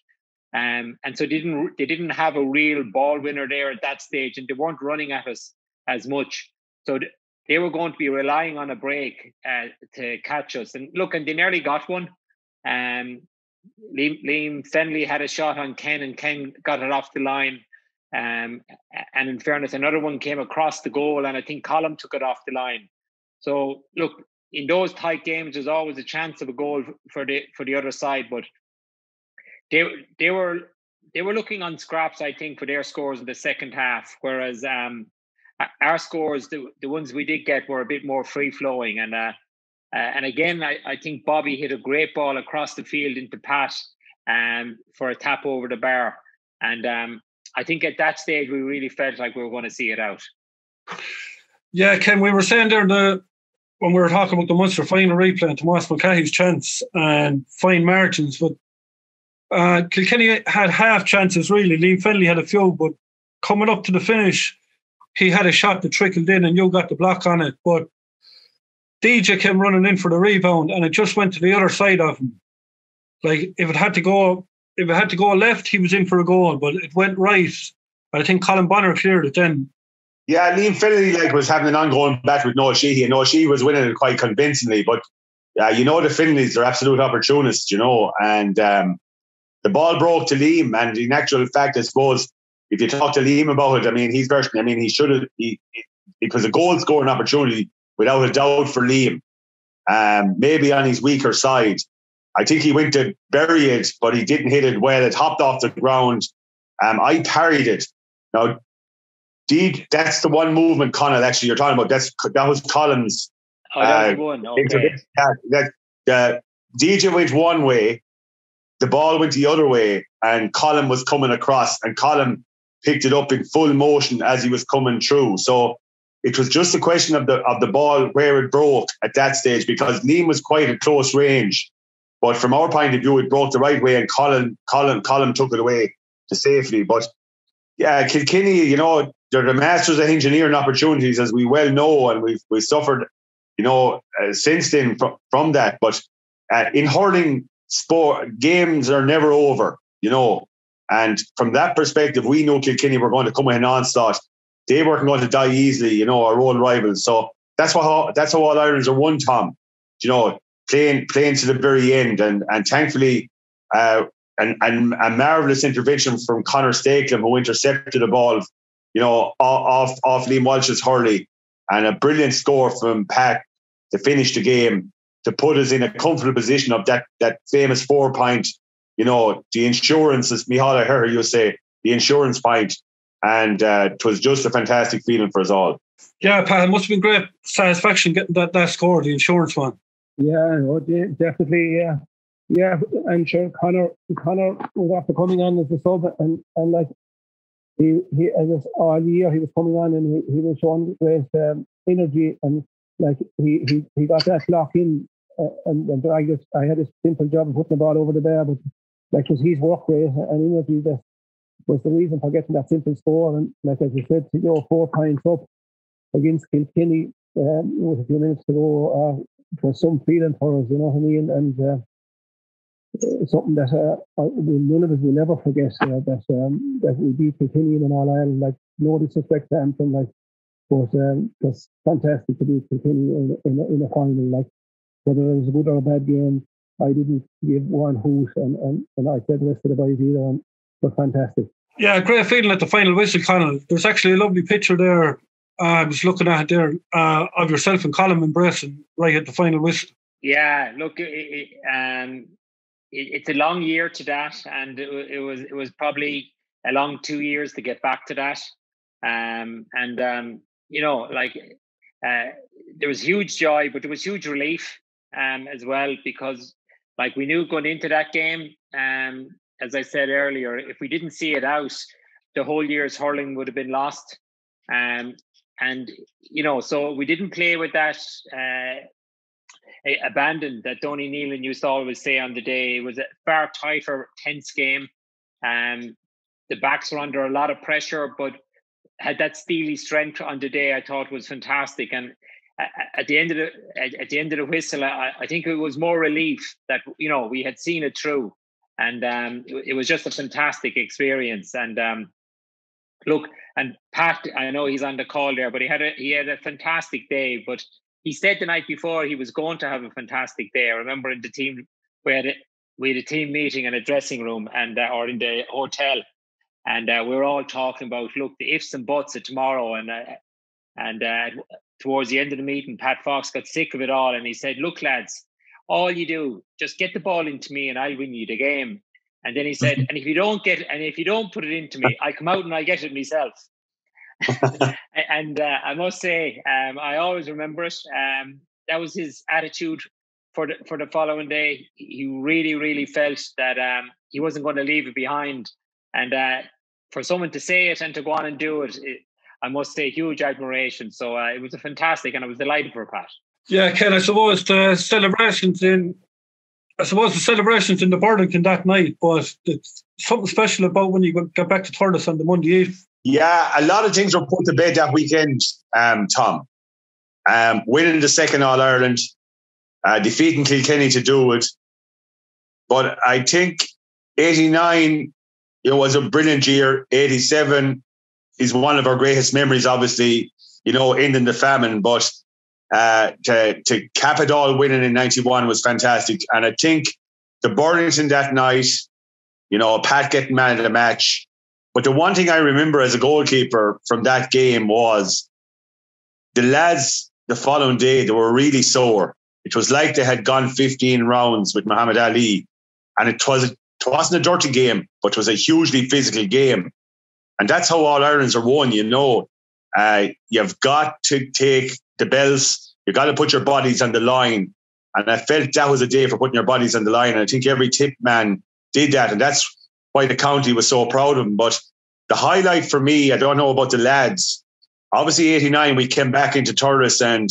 And so they didn't have a real ball winner there at that stage, and they weren't running at us as much. So they were going to be relying on a break to catch us. And look, and they nearly got one. Liam Fennelly had a shot on Ken, and Ken got it off the line. And in fairness, another one came across the goal, and I think Colm took it off the line. So look, in those tight games, there's always a chance of a goal for the other side. But they were looking on scraps, I think, for their scores in the second half, whereas our scores, the ones we did get, were a bit more free flowing. And again, I think Bobby hit a great ball across the field into Pat for a tap over the bar. And I think at that stage, we really felt like we were going to see it out. Yeah, Ken, we were saying there when we were talking about the Munster Final replay and Tomas Mulcahy's chance and fine margins, but Kilkenny had half chances really. Liam Fennelly had a few, but coming up to the finish, he had a shot that trickled in and you got the block on it. But DJ came running in for the rebound and it just went to the other side of him. Like if it had to go left, he was in for a goal, but it went right. I think Conor Bonner cleared it then. Yeah, Liam Fennelly was having an ongoing battle with Noel Sheehy, and Noel Sheehy was winning it quite convincingly. But the Fennellys are absolute opportunists, and the ball broke to Liam, and in actual fact, I suppose if you talk to Liam about it, he should have. It was a goal scoring opportunity without a doubt for Liam. Maybe on his weaker side. I think he went to bury it, but he didn't hit it well. It hopped off the ground. I parried it. Now, that's the one movement, Conal, actually, you're talking about. That was Colm's. Oh, that was one. Okay. DJ went one way, the ball went the other way, and Colm was coming across, and Colm picked it up in full motion as he was coming through. So it was just a question of the ball where it broke at that stage, because Liam was quite at close range. But from our point of view, it broke the right way, and Colm took it away to safety. But yeah, Kilkenny, they're the masters of engineering opportunities, as we well know, and we've suffered, since then from that. But in hurling sport, games are never over, And from that perspective, we knew Kilkenny were going to come with an onslaught. They weren't going to die easily, our old rivals. So that's how All Irelands are won, Tom. Playing to the very end, and thankfully, and a marvellous intervention from Christy Stakelum, who intercepted the ball, off Liam Walsh's hurley, and a brilliant score from Pat to finish the game, to put us in a comfortable position of that famous 4 point, the insurance, as Michal, I heard you say, the insurance point, and it was just a fantastic feeling for us all. Yeah, Pat, it must have been great satisfaction getting that score, the insurance one. Yeah, definitely, yeah. Yeah, and sure, Conor was after coming on as a sub, and like he as all year he was coming on, and he was showing great energy, and like he got that lock in, and I had a simple job of putting the ball over the bar, but like it was his work rate and energy that was the reason for getting that simple score. And like as you said, to go 4 points up against Kilkenny with a few minutes to go. It was some feeling for us, you know what I mean, and something that none of us will ever forget. That we beat Kilkenny in All Ireland. Like no disrespect to Antrim, like, but it's fantastic to beat Kilkenny in a final. Like whether it was a good or a bad game, I didn't give one hoot, and I said the rest of the boys either. But fantastic. Yeah, great feeling at the final whistle, Conal. There's actually a lovely picture there. I was looking at it there of yourself and Colm embracing right at the final whistle. Yeah, look, it's a long year to that, and it was probably a long 2 years to get back to that. There was huge joy, but there was huge relief as well, because like we knew going into that game, as I said earlier, if we didn't see it out, the whole year's hurling would have been lost. So we didn't play with that abandon that Donny Nealon used to always say on the day. It was a far tighter, tense game. The backs were under a lot of pressure, but had that steely strength on the day. I thought was fantastic. And at the end of the whistle, I think it was more relief that we had seen it through. And it was just a fantastic experience. And look, and Pat, I know he's on the call there, but he had a fantastic day. But he said the night before he was going to have a fantastic day. I remember in the team we had a team meeting in a dressing room and or in the hotel, and we were all talking about, look, the ifs and buts of tomorrow. And towards the end of the meeting, Pat Fox got sick of it all, and he said, "Look, lads, all you do, just get the ball into me, and I'll win you the game." And then he said, "And if you don't put it into me, I come out and I get it myself." And I must say, I always remember it. That was his attitude for the following day. He really, really felt that he wasn't going to leave it behind. And for someone to say it and to go on and do it, I must say, huge admiration. So it was a fantastic, and I was delighted for Pat. Yeah, Ken, I suppose the celebrations in the Burlington that night, but it's something special about when you get back to Thurles on the Monday Eve. Yeah, a lot of things were put to bed that weekend, Tom. Winning the second All-Ireland, defeating Kilkenny to do it. But I think 89, was a brilliant year. 87 is one of our greatest memories, obviously, ending the famine. But to cap it all, winning in 91 was fantastic. And I think the Burlington that night, Pat getting man of the match. But the one thing I remember as a goalkeeper from that game was the lads the following day, they were really sore. It was like they had gone 15 rounds with Muhammad Ali. And it wasn't a dirty game, but it was a hugely physical game. And that's how All Irelands are won, You've got to take the bells. You've got to put your bodies on the line. And I felt that was a day for putting your bodies on the line. And I think every Tipp man did that. And that's why the county was so proud of him. But the highlight for me, I don't know about the lads. Obviously, 89, we came back into Thurles and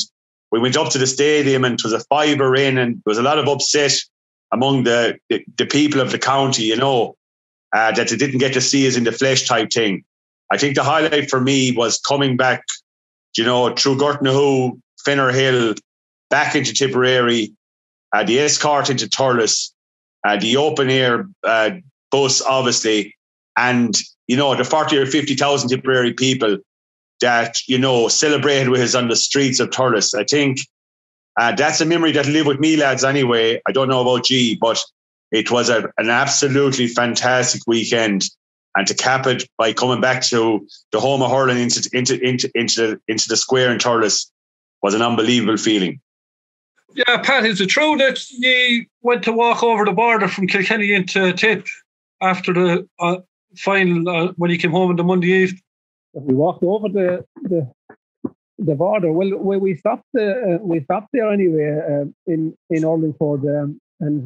we went up to the stadium, and it was a fiver in, and there was a lot of upset among the people of the county, that they didn't get to see us in the flesh type thing. I think the highlight for me was coming back, through Gurtnahu, Fenner Hill, back into Tipperary, the escort into Thurles, the open air bus, obviously, and, the 40 or 50,000 Tipperary people that, celebrated with us on the streets of Thurles. I think that's a memory that'll live with me, lads, anyway. I don't know about G, but it was an absolutely fantastic weekend. And to cap it by coming back to the home of hurling into the square in Thurles was an unbelievable feeling. Yeah, Pat, is it true that you went to walk over the border from Kilkenny into Tipp after the final when you came home on the Monday Eve? We walked over the border. Well, we stopped there anyway in Urlingford, and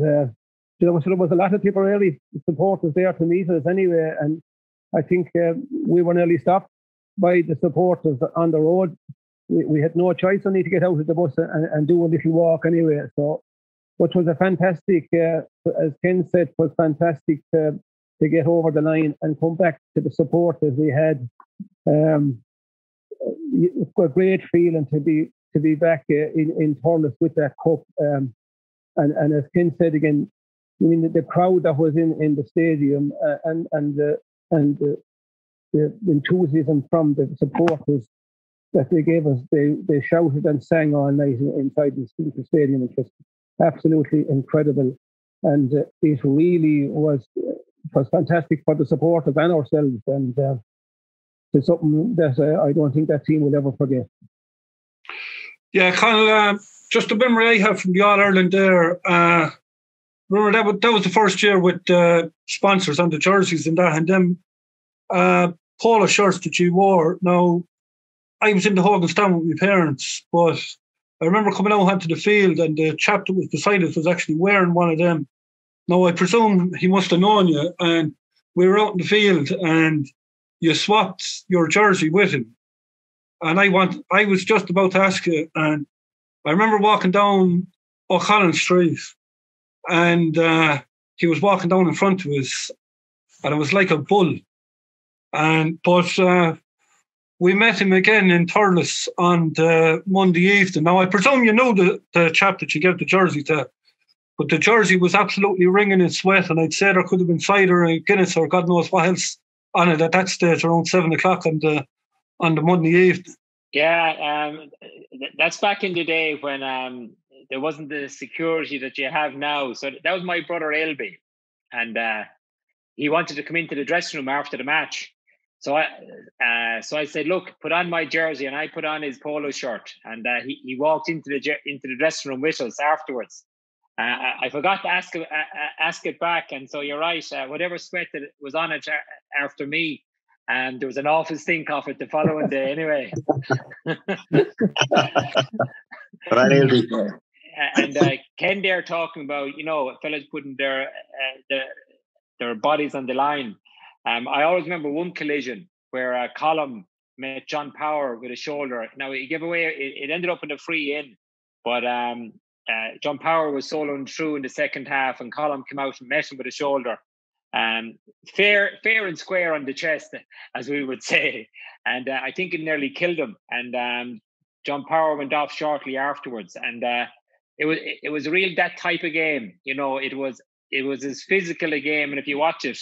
there was a lot of Tipperary supporters there to meet us anyway, and I think we were nearly stopped by the supporters on the road. We had no choice only to get out of the bus and do a little walk anyway. So, which was a fantastic, as Ken said, was fantastic to get over the line and come back to the supporters we had. It's a great feeling to be back in Thurles with that cup. And as Ken said again, the crowd that was in the stadium and the enthusiasm from the supporters that they gave us, they shouted and sang all night inside the stadium, which was absolutely incredible. And it really was fantastic for the supporters and ourselves. And it's something that I don't think that team will ever forget. Yeah, Conal, just a memory I have from the All Ireland there. Remember that was the first year with sponsors on the jerseys and that, and them polo shirts that you wore. Now, I was in the Hogan stand with my parents, but I remember coming out onto the field and the chap that was beside us was actually wearing one of them. Now, I presume he must have known you, and we were out in the field and you swapped your jersey with him. And I was just about to ask you, and I remember walking down O'Connell Street, and he was walking down in front of us, and it was like a bull. But we met him again in Thurles on the Monday evening. Now, I presume you know the chap that you gave the jersey to. but the jersey was absolutely wringing in sweat, and I'd say there could have been cider and Guinness or God knows what else on it at that stage around 7 o'clock on the Monday evening. Yeah, that's back in the day when there wasn't the security that you have now. So that was my brother Elby, and he wanted to come into the dressing room after the match. So I said, look, put on my jersey, and I put on his polo shirt, and he walked into the dressing room with us afterwards. I forgot to ask it back, and so you're right. Whatever sweat that was on it after me, and there was an awful stink of it the following day. Anyway, and Ken there talking about fellas putting their bodies on the line. I always remember one collision where Colum met John Power with a shoulder. Now he gave away. It ended up in a free in, but John Power was soloing through in the second half, and Colum came out and met him with a shoulder. Fair and square on the chest, as we would say, and I think it nearly killed him. And John Power went off shortly afterwards, and it was real that type of game. It was as physical a game, and if you watch it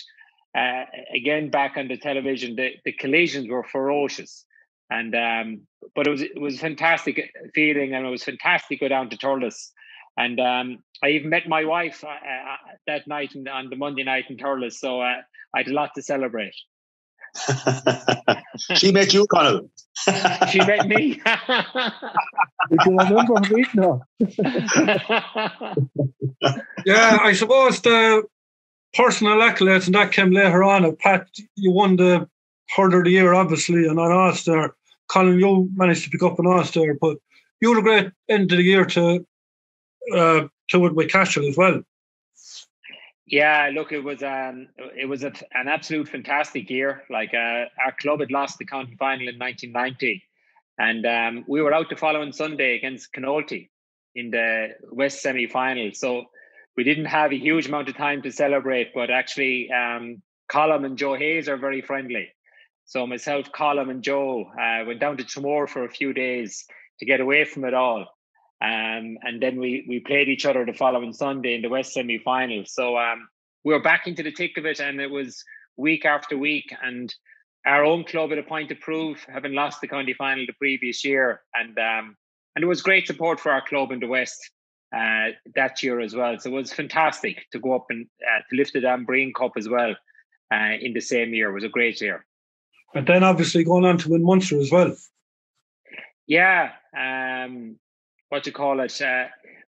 again back on the television, the collisions were ferocious. And but it was a fantastic feeling, and it was fantastic to go down to Thurles. And I even met my wife that night on the Monday night in Thurles, so I had a lot to celebrate. She met you, Conal. She met me. Did you remember me? No. Yeah, I suppose the personal accolades and that came later on. Pat, you won the Hurler of the Year, obviously, and an All-Star. Colin, you managed to pick up an All-Star, but you had a great end of the year to it with Cashel as well. Yeah, look, it was an absolute fantastic year. Like our club had lost the county final in 1990, and we were out the following Sunday against Canolty in the West semi-final. So we didn't have a huge amount of time to celebrate, but actually Colum and Joe Hayes are very friendly. So myself, Colum and Joe went down to Tramore for a few days to get away from it all. And then we played each other the following Sunday in the West semi-final. So we were back into the thick of it, and it was week after week. And our own club had a point to prove, having lost the county final the previous year. And there was great support for our club in the West that year as well. So it was fantastic to go up and to lift the Dunbreen Cup as well in the same year. It was a great year. And then obviously going on to win Munster as well. Yeah.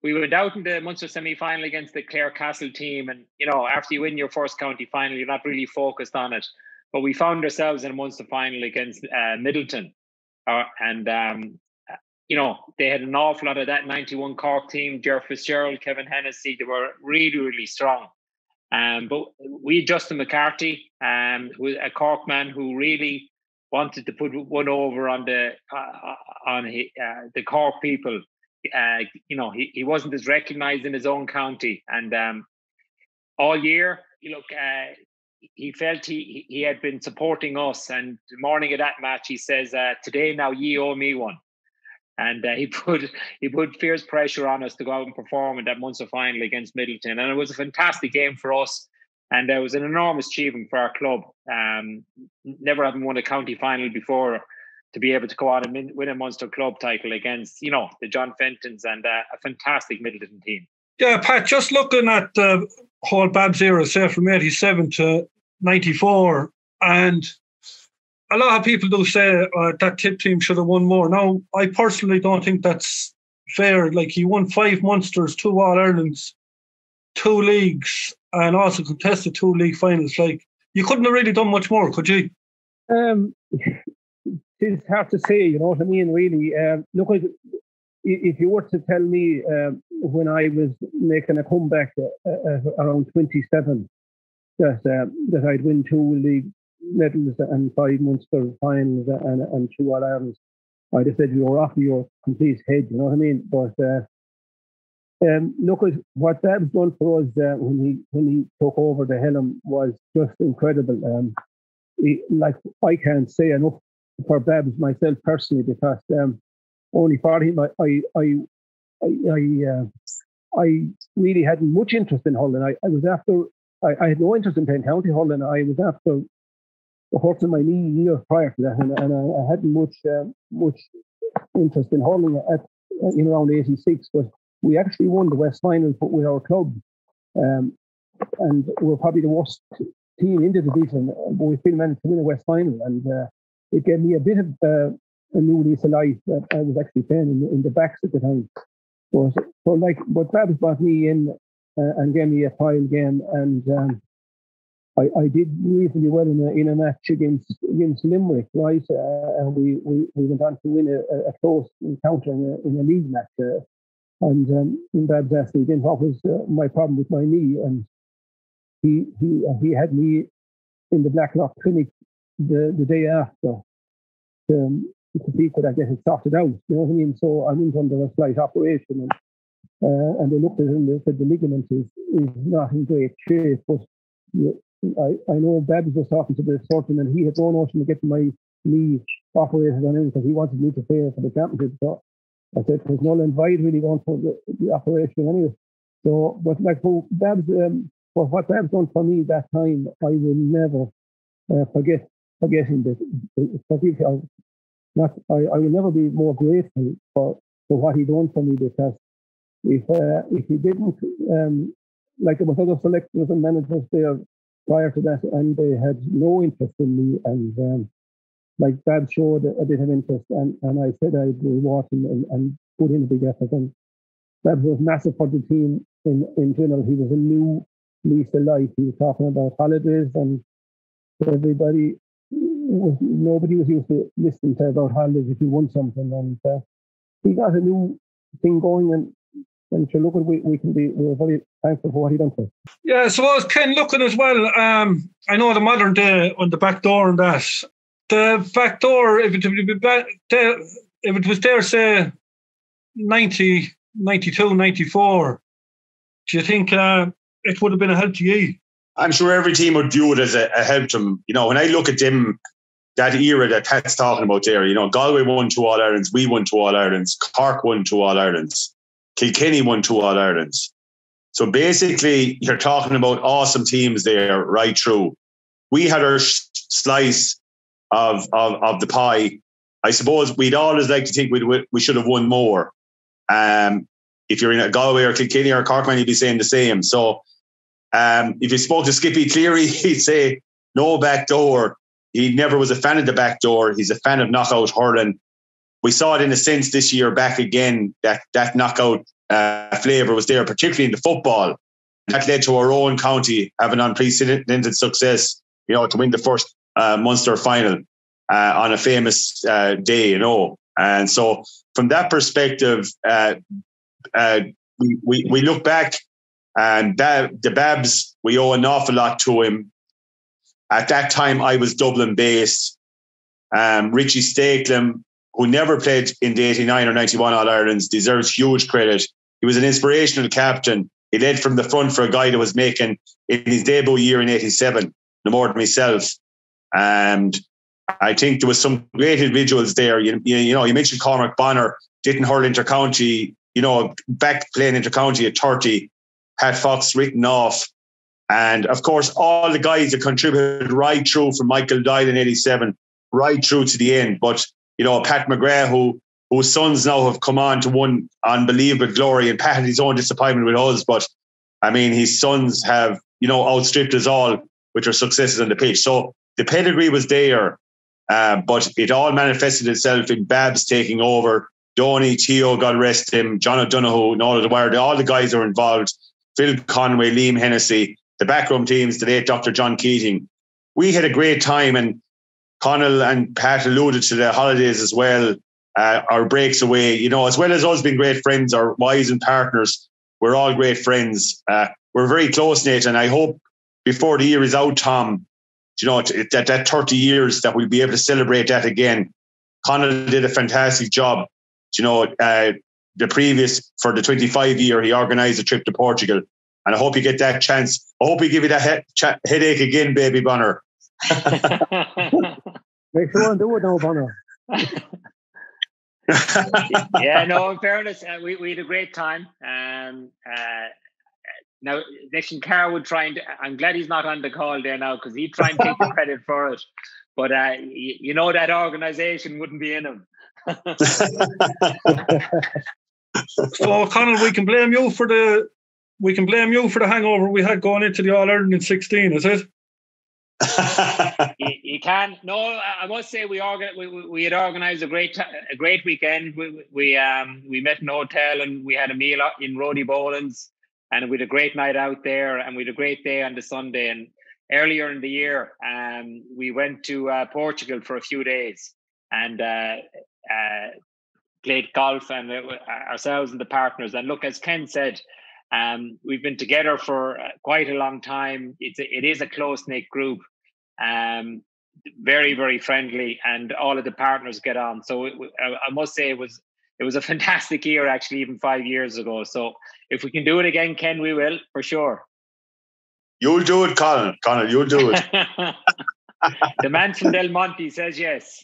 We went out in the Munster semi-final against the Clare Castle team, and after you win your first county final, you're not really focused on it. But we found ourselves in a Munster final against Middleton, and they had an awful lot of that 91 Cork team. Ger Fitzgerald, Kevin Hennessy, they were really, really strong. But we had Justin McCarthy, who was a Cork man who really wanted to put one over on the Cork people. He wasn't as recognised in his own county, and all year, he felt he had been supporting us. And the morning of that match, he says, "Today now ye owe me one," and he put fierce pressure on us to go out and perform in that Munster final against Middleton, and it was a fantastic game for us. And it was an enormous achievement for our club. Never having won a county final before, to be able to go on and win a Munster club title against, the John Fentons and a fantastic Middleton team. Yeah, Pat, just looking at the whole Babs era, say from 87 to 94, and a lot of people do say that Tipp team should have won more. Now, I personally don't think that's fair. Like, he won 5 Munsters, 2 All-Irelands, 2 leagues, and also contested 2 league finals. Like, you couldn't have really done much more, could you? It's hard to say, you know what I mean, really. Look, if you were to tell me when I was making a comeback around 27 that I'd win 2 league medals and 5 Munster finals and 2 All-Irelands, I'd have said you were off your complete head, you know what I mean? But look, what that was done for us when he took over the helm was just incredible. I can't say enough for Babs myself personally, because only for him, I really hadn't much interest in hurling. I had no interest in playing county hurling. I was after hurting my knee years prior to that, and I hadn't much interest in hurling in around '86. But we actually won the West Final with our club, and we were probably the worst team in the division. But we still managed to win a West Final, and it gave me a bit of a new lease of life. That I was actually playing in the backs at the time. But Babs brought me in and gave me a trial game, and I did reasonably well in a match against Limerick, right? And we went on to win a close encounter in a league match. And Babs asked me then what was my problem with my knee, and he had me in the Blacklock clinic the day after to see could I get it sorted out. You know what I mean? So I went under a slight operation, and they looked at it and they said the ligament is not in great shape. But I know Babs was talking to the surgeon, and he had no notion of getting my knee operated on him because he wanted me to play for the championship. So I said there's null and void really going for the operation anyway. So, but like for Babs, for what Babs done for me that time, I will never forget him. I will never be more grateful for what he done for me, because if he didn't, like there was other selectors and managers there prior to that, and they had no interest in me, and like Babs showed a bit of interest, and I said I'd reward him and put in a big effort, and Babs was massive for the team in general. He was a new lease of life. He was talking about holidays, and nobody was used to listening to about holidays if you won something, and he got a new thing going, and to look at we're very thankful for what he done for us. Yeah, so I was Ken looking as well. I know the modern day on the back door and that. The back door, if it was there, say 90, 92, 94, do you think it would have been a help to you? I'm sure every team would view it as a help to them. You know, when I look at them, that era that Pat's talking about there, you know, Galway won 2 All-Irelands, we won 2 All-Irelands, Cork won 2 All-Irelands, Kilkenny won 2 All-Irelands. So basically, you're talking about awesome teams there right through. We had our slice of the pie. I suppose we'd always like to think we should have won more. If you're in a Galway or Kilkenny or Cork, man, you'd be saying the same. So if you spoke to Skippy Cleary, he'd say no back door. He never was a fan of the back door. He's a fan of knockout hurling. We saw it in a sense this year back again, that knockout flavour was there, particularly in the football. That led to our own county having unprecedented success, you know, to win the first Munster Final on a famous day, you know. And so from that perspective, we look back, and the Babs, we owe an awful lot to him. At that time, I was Dublin based. Richie Stakelum, who never played in the 89 or 91 All-Irelands, deserves huge credit. He was an inspirational captain. He led from the front for a guy that was making, in his debut year in 87, no more than myself. And I think there was some great individuals there. You know, you mentioned Conor Bonner, didn't hurl inter-county, you know, back playing inter-county at 30, Pat Fox written off. And of course, all the guys that contributed right through, from Michael Doyle in 87, right through to the end. But, you know, Pat McGrath, whose sons now have come on to one unbelievable glory, and Pat had his own disappointment with us. But, I mean, his sons have, you know, outstripped us all with their successes on the pitch. So the pedigree was there, but it all manifested itself in Babs taking over. Donny, Theo, God rest him, John O'Donoghue, and all the guys are involved. Phil Conway, Liam Hennessy, the backroom teams, the late Dr. John Keating. We had a great time, and Conal and Pat alluded to the holidays as well, our breaks away, you know, as well as us being great friends, our wives and partners, we're all great friends. We're very close, Nate, and I hope before the year is out, Tom, you know, that 30 years that we'll be able to celebrate that again. Conal did a fantastic job. You know, the previous, for the 25 year, he organised a trip to Portugal. And I hope you get that chance. I hope he give you that headache again, baby Bonnar. Make sure and do it now, Bonnar. Yeah, no, in fairness, we had a great time. Now, Nick Carr would try and, I'm glad he's not on the call there now, because he'd try and take the credit for it. But you know, that organisation wouldn't be in him. So, Conal, we can blame you for the hangover we had going into the All Ireland in 16, is it? You can. No, I must say we had organised a great weekend. We met in a hotel and we had a meal in Roddy Boland's, and we had a great night out there, and we had a great day on the Sunday. And earlier in the year, we went to Portugal for a few days and played golf, and ourselves and the partners. And look, as Ken said, we've been together for quite a long time. It is a close-knit group, very, very friendly, and all of the partners get on. So I must say it was a fantastic year, actually, even 5 years ago. So if we can do it again, Ken, we will, for sure. You'll do it, Conal. Conal, you'll do it. The man from Del Monte says yes.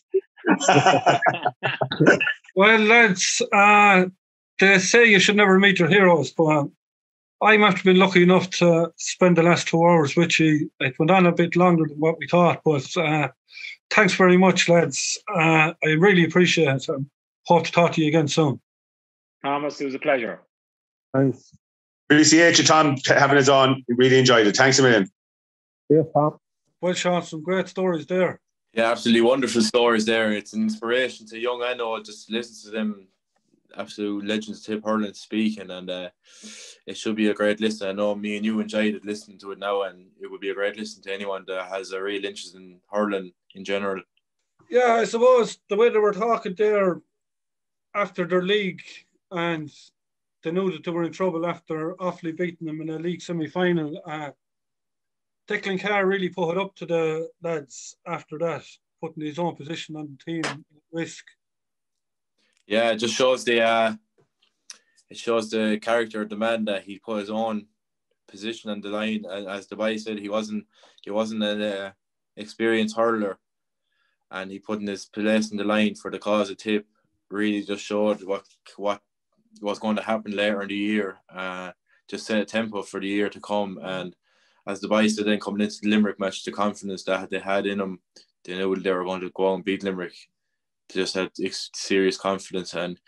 Well, lads, they say you should never meet your heroes, but I'm after been lucky enough to spend the last 2 hours with you. It went on a bit longer than what we thought, but thanks very much, lads. I really appreciate it. Hope to talk to you again soon. Thomas, it was a pleasure. Thanks. Appreciate you, Tom, having us on. We really enjoyed it. Thanks a million. Yeah, Tom. Well, Sean, some great stories there. Yeah, absolutely wonderful stories there. It's an inspiration to young and old just to listen to them. Absolute legends of Tipp hurling speaking, and it should be a great listen. I know me and you enjoyed it listening to it now, and it would be a great listen to anyone that has a real interest in hurling in general. Yeah, I suppose the way they were talking there after their league, and they knew that they were in trouble after awfully beating them in a league semi-final. Declan Carr really put it up to the lads after that, putting his own position on the team at risk. Yeah, it just shows the character of the man that he put his own position on the line. As the boy said, he wasn't an experienced hurler, and he putting his place in the line for the cause of Tipp really just showed what was going to happen later in the year. Just set a tempo for the year to come. And as the boys said, then coming into the Limerick match, the confidence that they had in them, they knew they were going to go out and beat Limerick. They just had serious confidence, and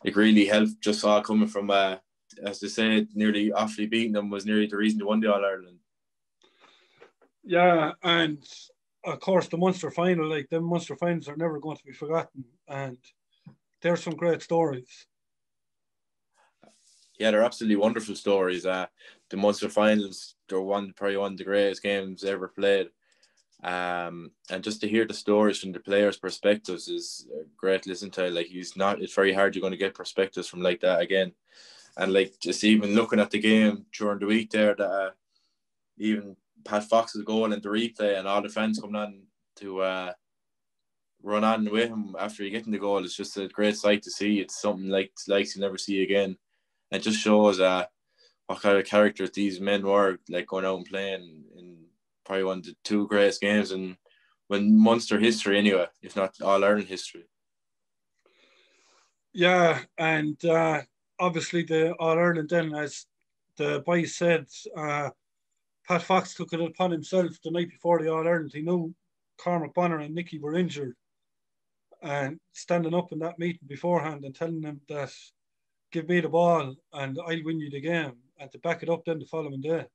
it really helped. Just saw coming from, as they said, nearly awfully beating them was nearly the reason they won the All Ireland. Yeah, and of course the Munster Final, like them Munster Finals are never going to be forgotten, and there's some great stories. Yeah, they're absolutely wonderful stories. The Munster Finals, they're probably one of the greatest games ever played. And just to hear the stories from the players' perspectives is great to listen to. Like, it's very hard you're going to get perspectives from like that again. And like, just even looking at the game during the week there, that even Pat Fox's goal and the replay and all the fans coming on to run on with him after he getting the goal, it's just a great sight to see. It's something like you'll never see again. It just shows what kind of characters these men were, like going out and playing in probably one of the 2 greatest games in Munster history anyway, if not All Ireland history. Yeah, and obviously the All Ireland then, as the boys said, Pat Fox took it upon himself the night before the All Ireland. He knew Conor Bonner and Nicky were injured, and standing up in that meeting beforehand and telling them that, give me the ball and I'll win you the game, and to back it up then the following day.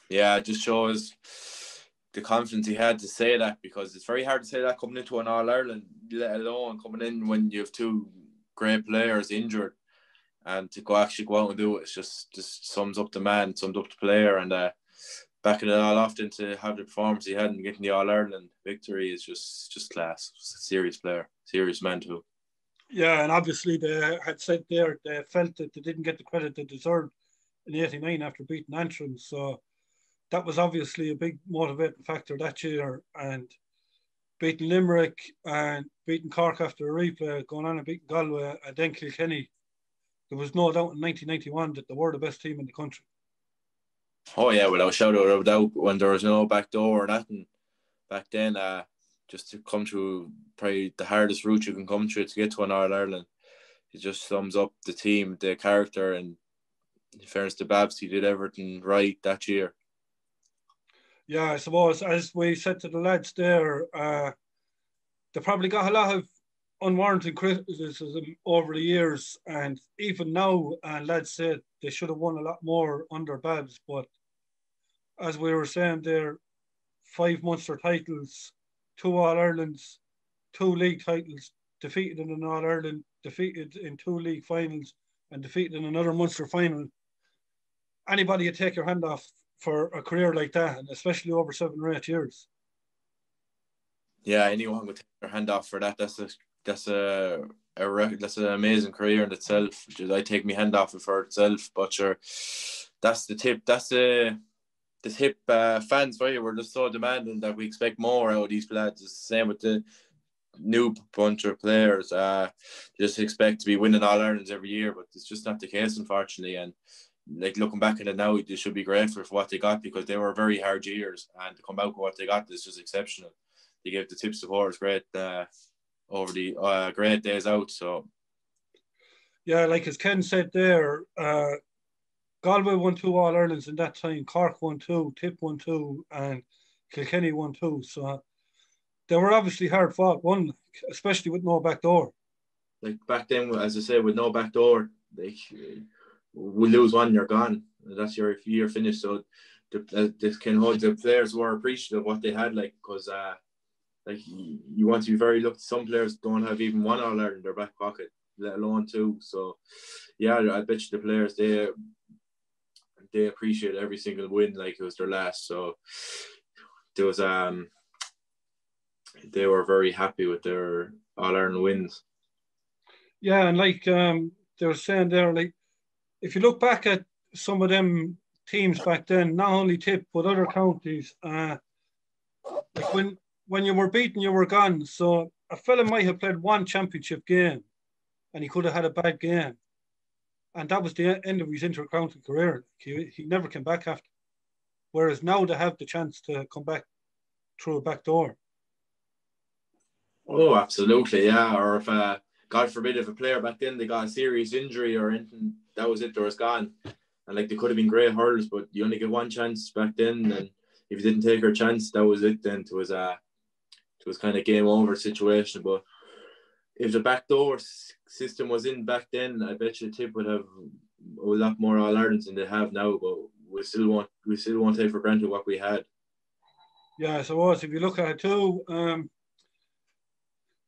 Yeah, it just shows the confidence he had to say that, because it's very hard to say that coming into an All Ireland, let alone coming in when you have 2 great players injured, and to actually go out and do it. It's just sums up the man, sums up the player, and backing it all off, to have the performance he had and getting the All Ireland victory is just class. Just a serious player, serious man too. Yeah, and obviously they had said there they felt that they didn't get the credit they deserved in '89 after beating Antrim. So that was obviously a big motivating factor that year. And beating Limerick and beating Cork after a replay, going on and beating Galway and then Kilkenny, there was no doubt in 1991 that they were the best team in the country. Oh yeah, without a shadow of a doubt, when there was no back door or nothing back then. just to come through probably the hardest route you can come through to get to an All-Ireland. It just sums up the team, the character, and in fairness to Babs, he did everything right that year. Yeah, I suppose, as we said to the lads there, they probably got a lot of unwarranted criticism over the years, and even now, lads said they should have won a lot more under Babs, but as we were saying there, 5 Munster titles, 2 All-Irelands, 2 league titles, defeated in an All-Ireland, defeated in 2 league finals, and defeated in another Munster final. Anybody would take your hand off for a career like that, and especially over 7 or 8 years. Yeah, anyone would take their hand off for that. That's an amazing career in itself. I take my hand off it for itself, but sure, that's the Tip. That's the Tip fans for you. We're just so demanding that we expect more out of these lads. It's the same with the new bunch of players. Just expect to be winning All-Irelands every year, but it's just not the case, unfortunately. And like looking back at it now, they should be grateful for what they got, because they were very hard years, and to come out with what they got is just exceptional. They gave the Tip supporters great over the great days out. So yeah, like as Ken said there, Galway won 2 All-Irelands in that time, Cork won 2, Tipp won 2, and Kilkenny won 2. So they were obviously hard fought, one, especially with no back door. Like back then, as I said, with no back door, like we lose one, you're gone. That's your year finished. So the players were appreciative of what they had, like, because like you want to be very lucky. Some players don't have even 1 All-Ireland in their back pocket, let alone 2. So yeah, I bet you the players, they appreciate every single win like it was their last. So there was they were very happy with their All-Ireland wins. Yeah, and like they were saying there, like if you look back at some of them teams back then, not only Tipp but other counties, like when you were beaten, you were gone. So a fella might have played 1 championship game, and he could have had a bad game, and that was the end of his inter-county career. He never came back after. Whereas now they have the chance to come back through a back door. Oh, absolutely, yeah. Or if God forbid, if a player back then they got a serious injury or anything, that was it, they was gone. And like they could have been great hurlers, but you only get 1 chance back then, and if you didn't take your chance, that was it. Then it was kind of game over situation. But if the backdoor system was in back then, I bet you Tip would have a lot more All-Irelands than they have now. But we still won't take for granted what we had. Yeah, I suppose if you look at it too,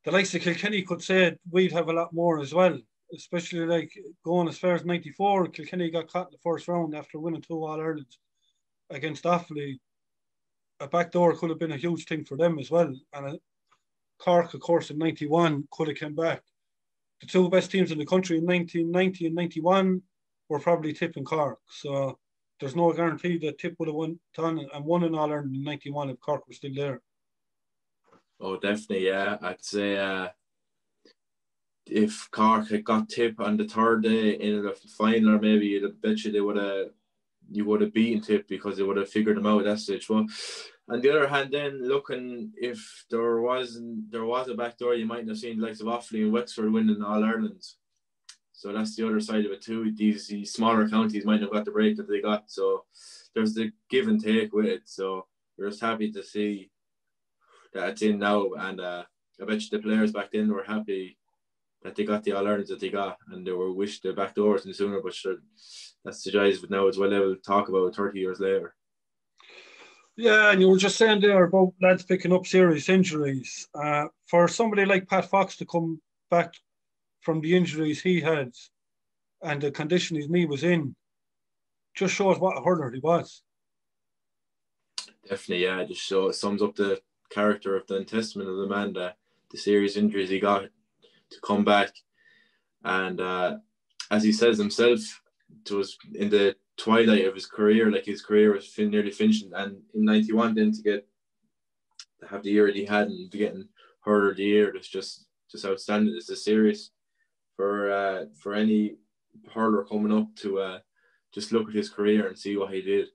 the likes of Kilkenny could say we'd have a lot more as well, especially like going as far as 94. Kilkenny got caught in the first round after winning 2 All-Irelands against Offaly. A backdoor could have been a huge thing for them as well. And Cork, of course, in 91 could have come back. The 2 best teams in the country in 1990 and 91 were probably Tipp and Cork. So there's no guarantee that Tipp would have won an All-Ireland in 91 if Cork was still there. Oh, definitely, yeah. I'd say if Cork had got Tipp on the 3rd day in the final, or maybe I bet you would have beaten Tipp, because they would have figured them out at that stage. Well, on the other hand, then looking, if there was a backdoor, you might have seen the likes of Offaly and Wexford winning All-Irelands. So that's the other side of it too. These smaller counties might not have got the break that they got. So there's the give and take with it. So we're just happy to see that it's in now, and I bet you the players back then were happy that they got the All-Irelands that they got, and they were wished the back doors in sooner, but sure, that's the guys with now as well. They will talk about 30 years later. Yeah, and you were just saying there about lads picking up serious injuries. For somebody like Pat Fox to come back from the injuries he had and the condition his knee was in, just shows what a hurler he was. Definitely, yeah. It sums up the character of the testament of the man, the serious injuries he got to come back. And as he says himself, it was in the twilight of his career, like his career was nearly finished, and in 91 then to have the year that he had and to getting hurler of the year, that's just outstanding. It's a serious for any hurler coming up to just look at his career and see what he did.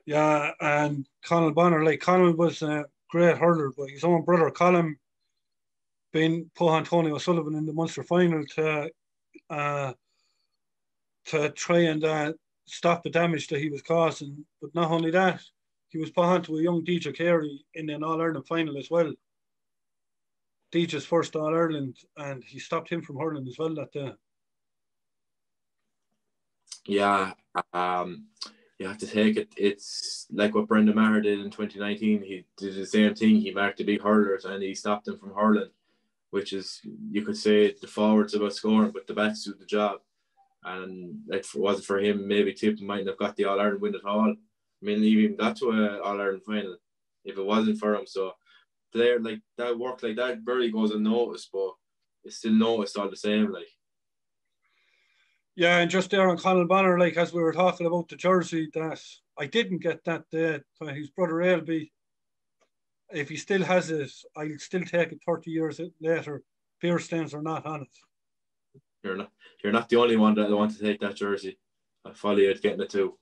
Yeah, and Conal Bonner, like Conal was great hurler, but his own brother Colin being put on Tony O'Sullivan in the Munster final to try and stop the damage that he was causing. But not only that, he was put on to a young DJ Carey in an All-Ireland final as well. DJ's first All-Ireland, and he stopped him from hurling as well that day. Yeah, you have to take it. It's like what Brendan Maher did in 2019. He did the same thing. He marked the big hurlers and he stopped them from hurling, which is, you could say, the forwards about scoring, but the backs do the job. And if it wasn't for him, maybe Tipp mightn't have got the All-Ireland win at all. I mean, he even got to an All-Ireland final if it wasn't for him. So player like that, work like that barely goes unnoticed, but it's still noticed all the same. Like, yeah, and just there on Conal Bonner, like as we were talking about the jersey, that I didn't get that day. His brother Ailby, if he still has it, I'll still take it 30 years later. Beer stains are not on it. You're not the only one that want to take that jersey. I follow you getting it too.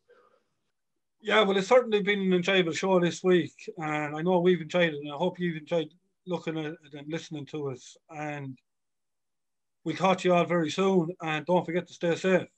Yeah, well, it's certainly been an enjoyable show this week, and I know we've enjoyed it, and I hope you've enjoyed looking at it and listening to us. And we'll talk to you all very soon, and don't forget to stay safe.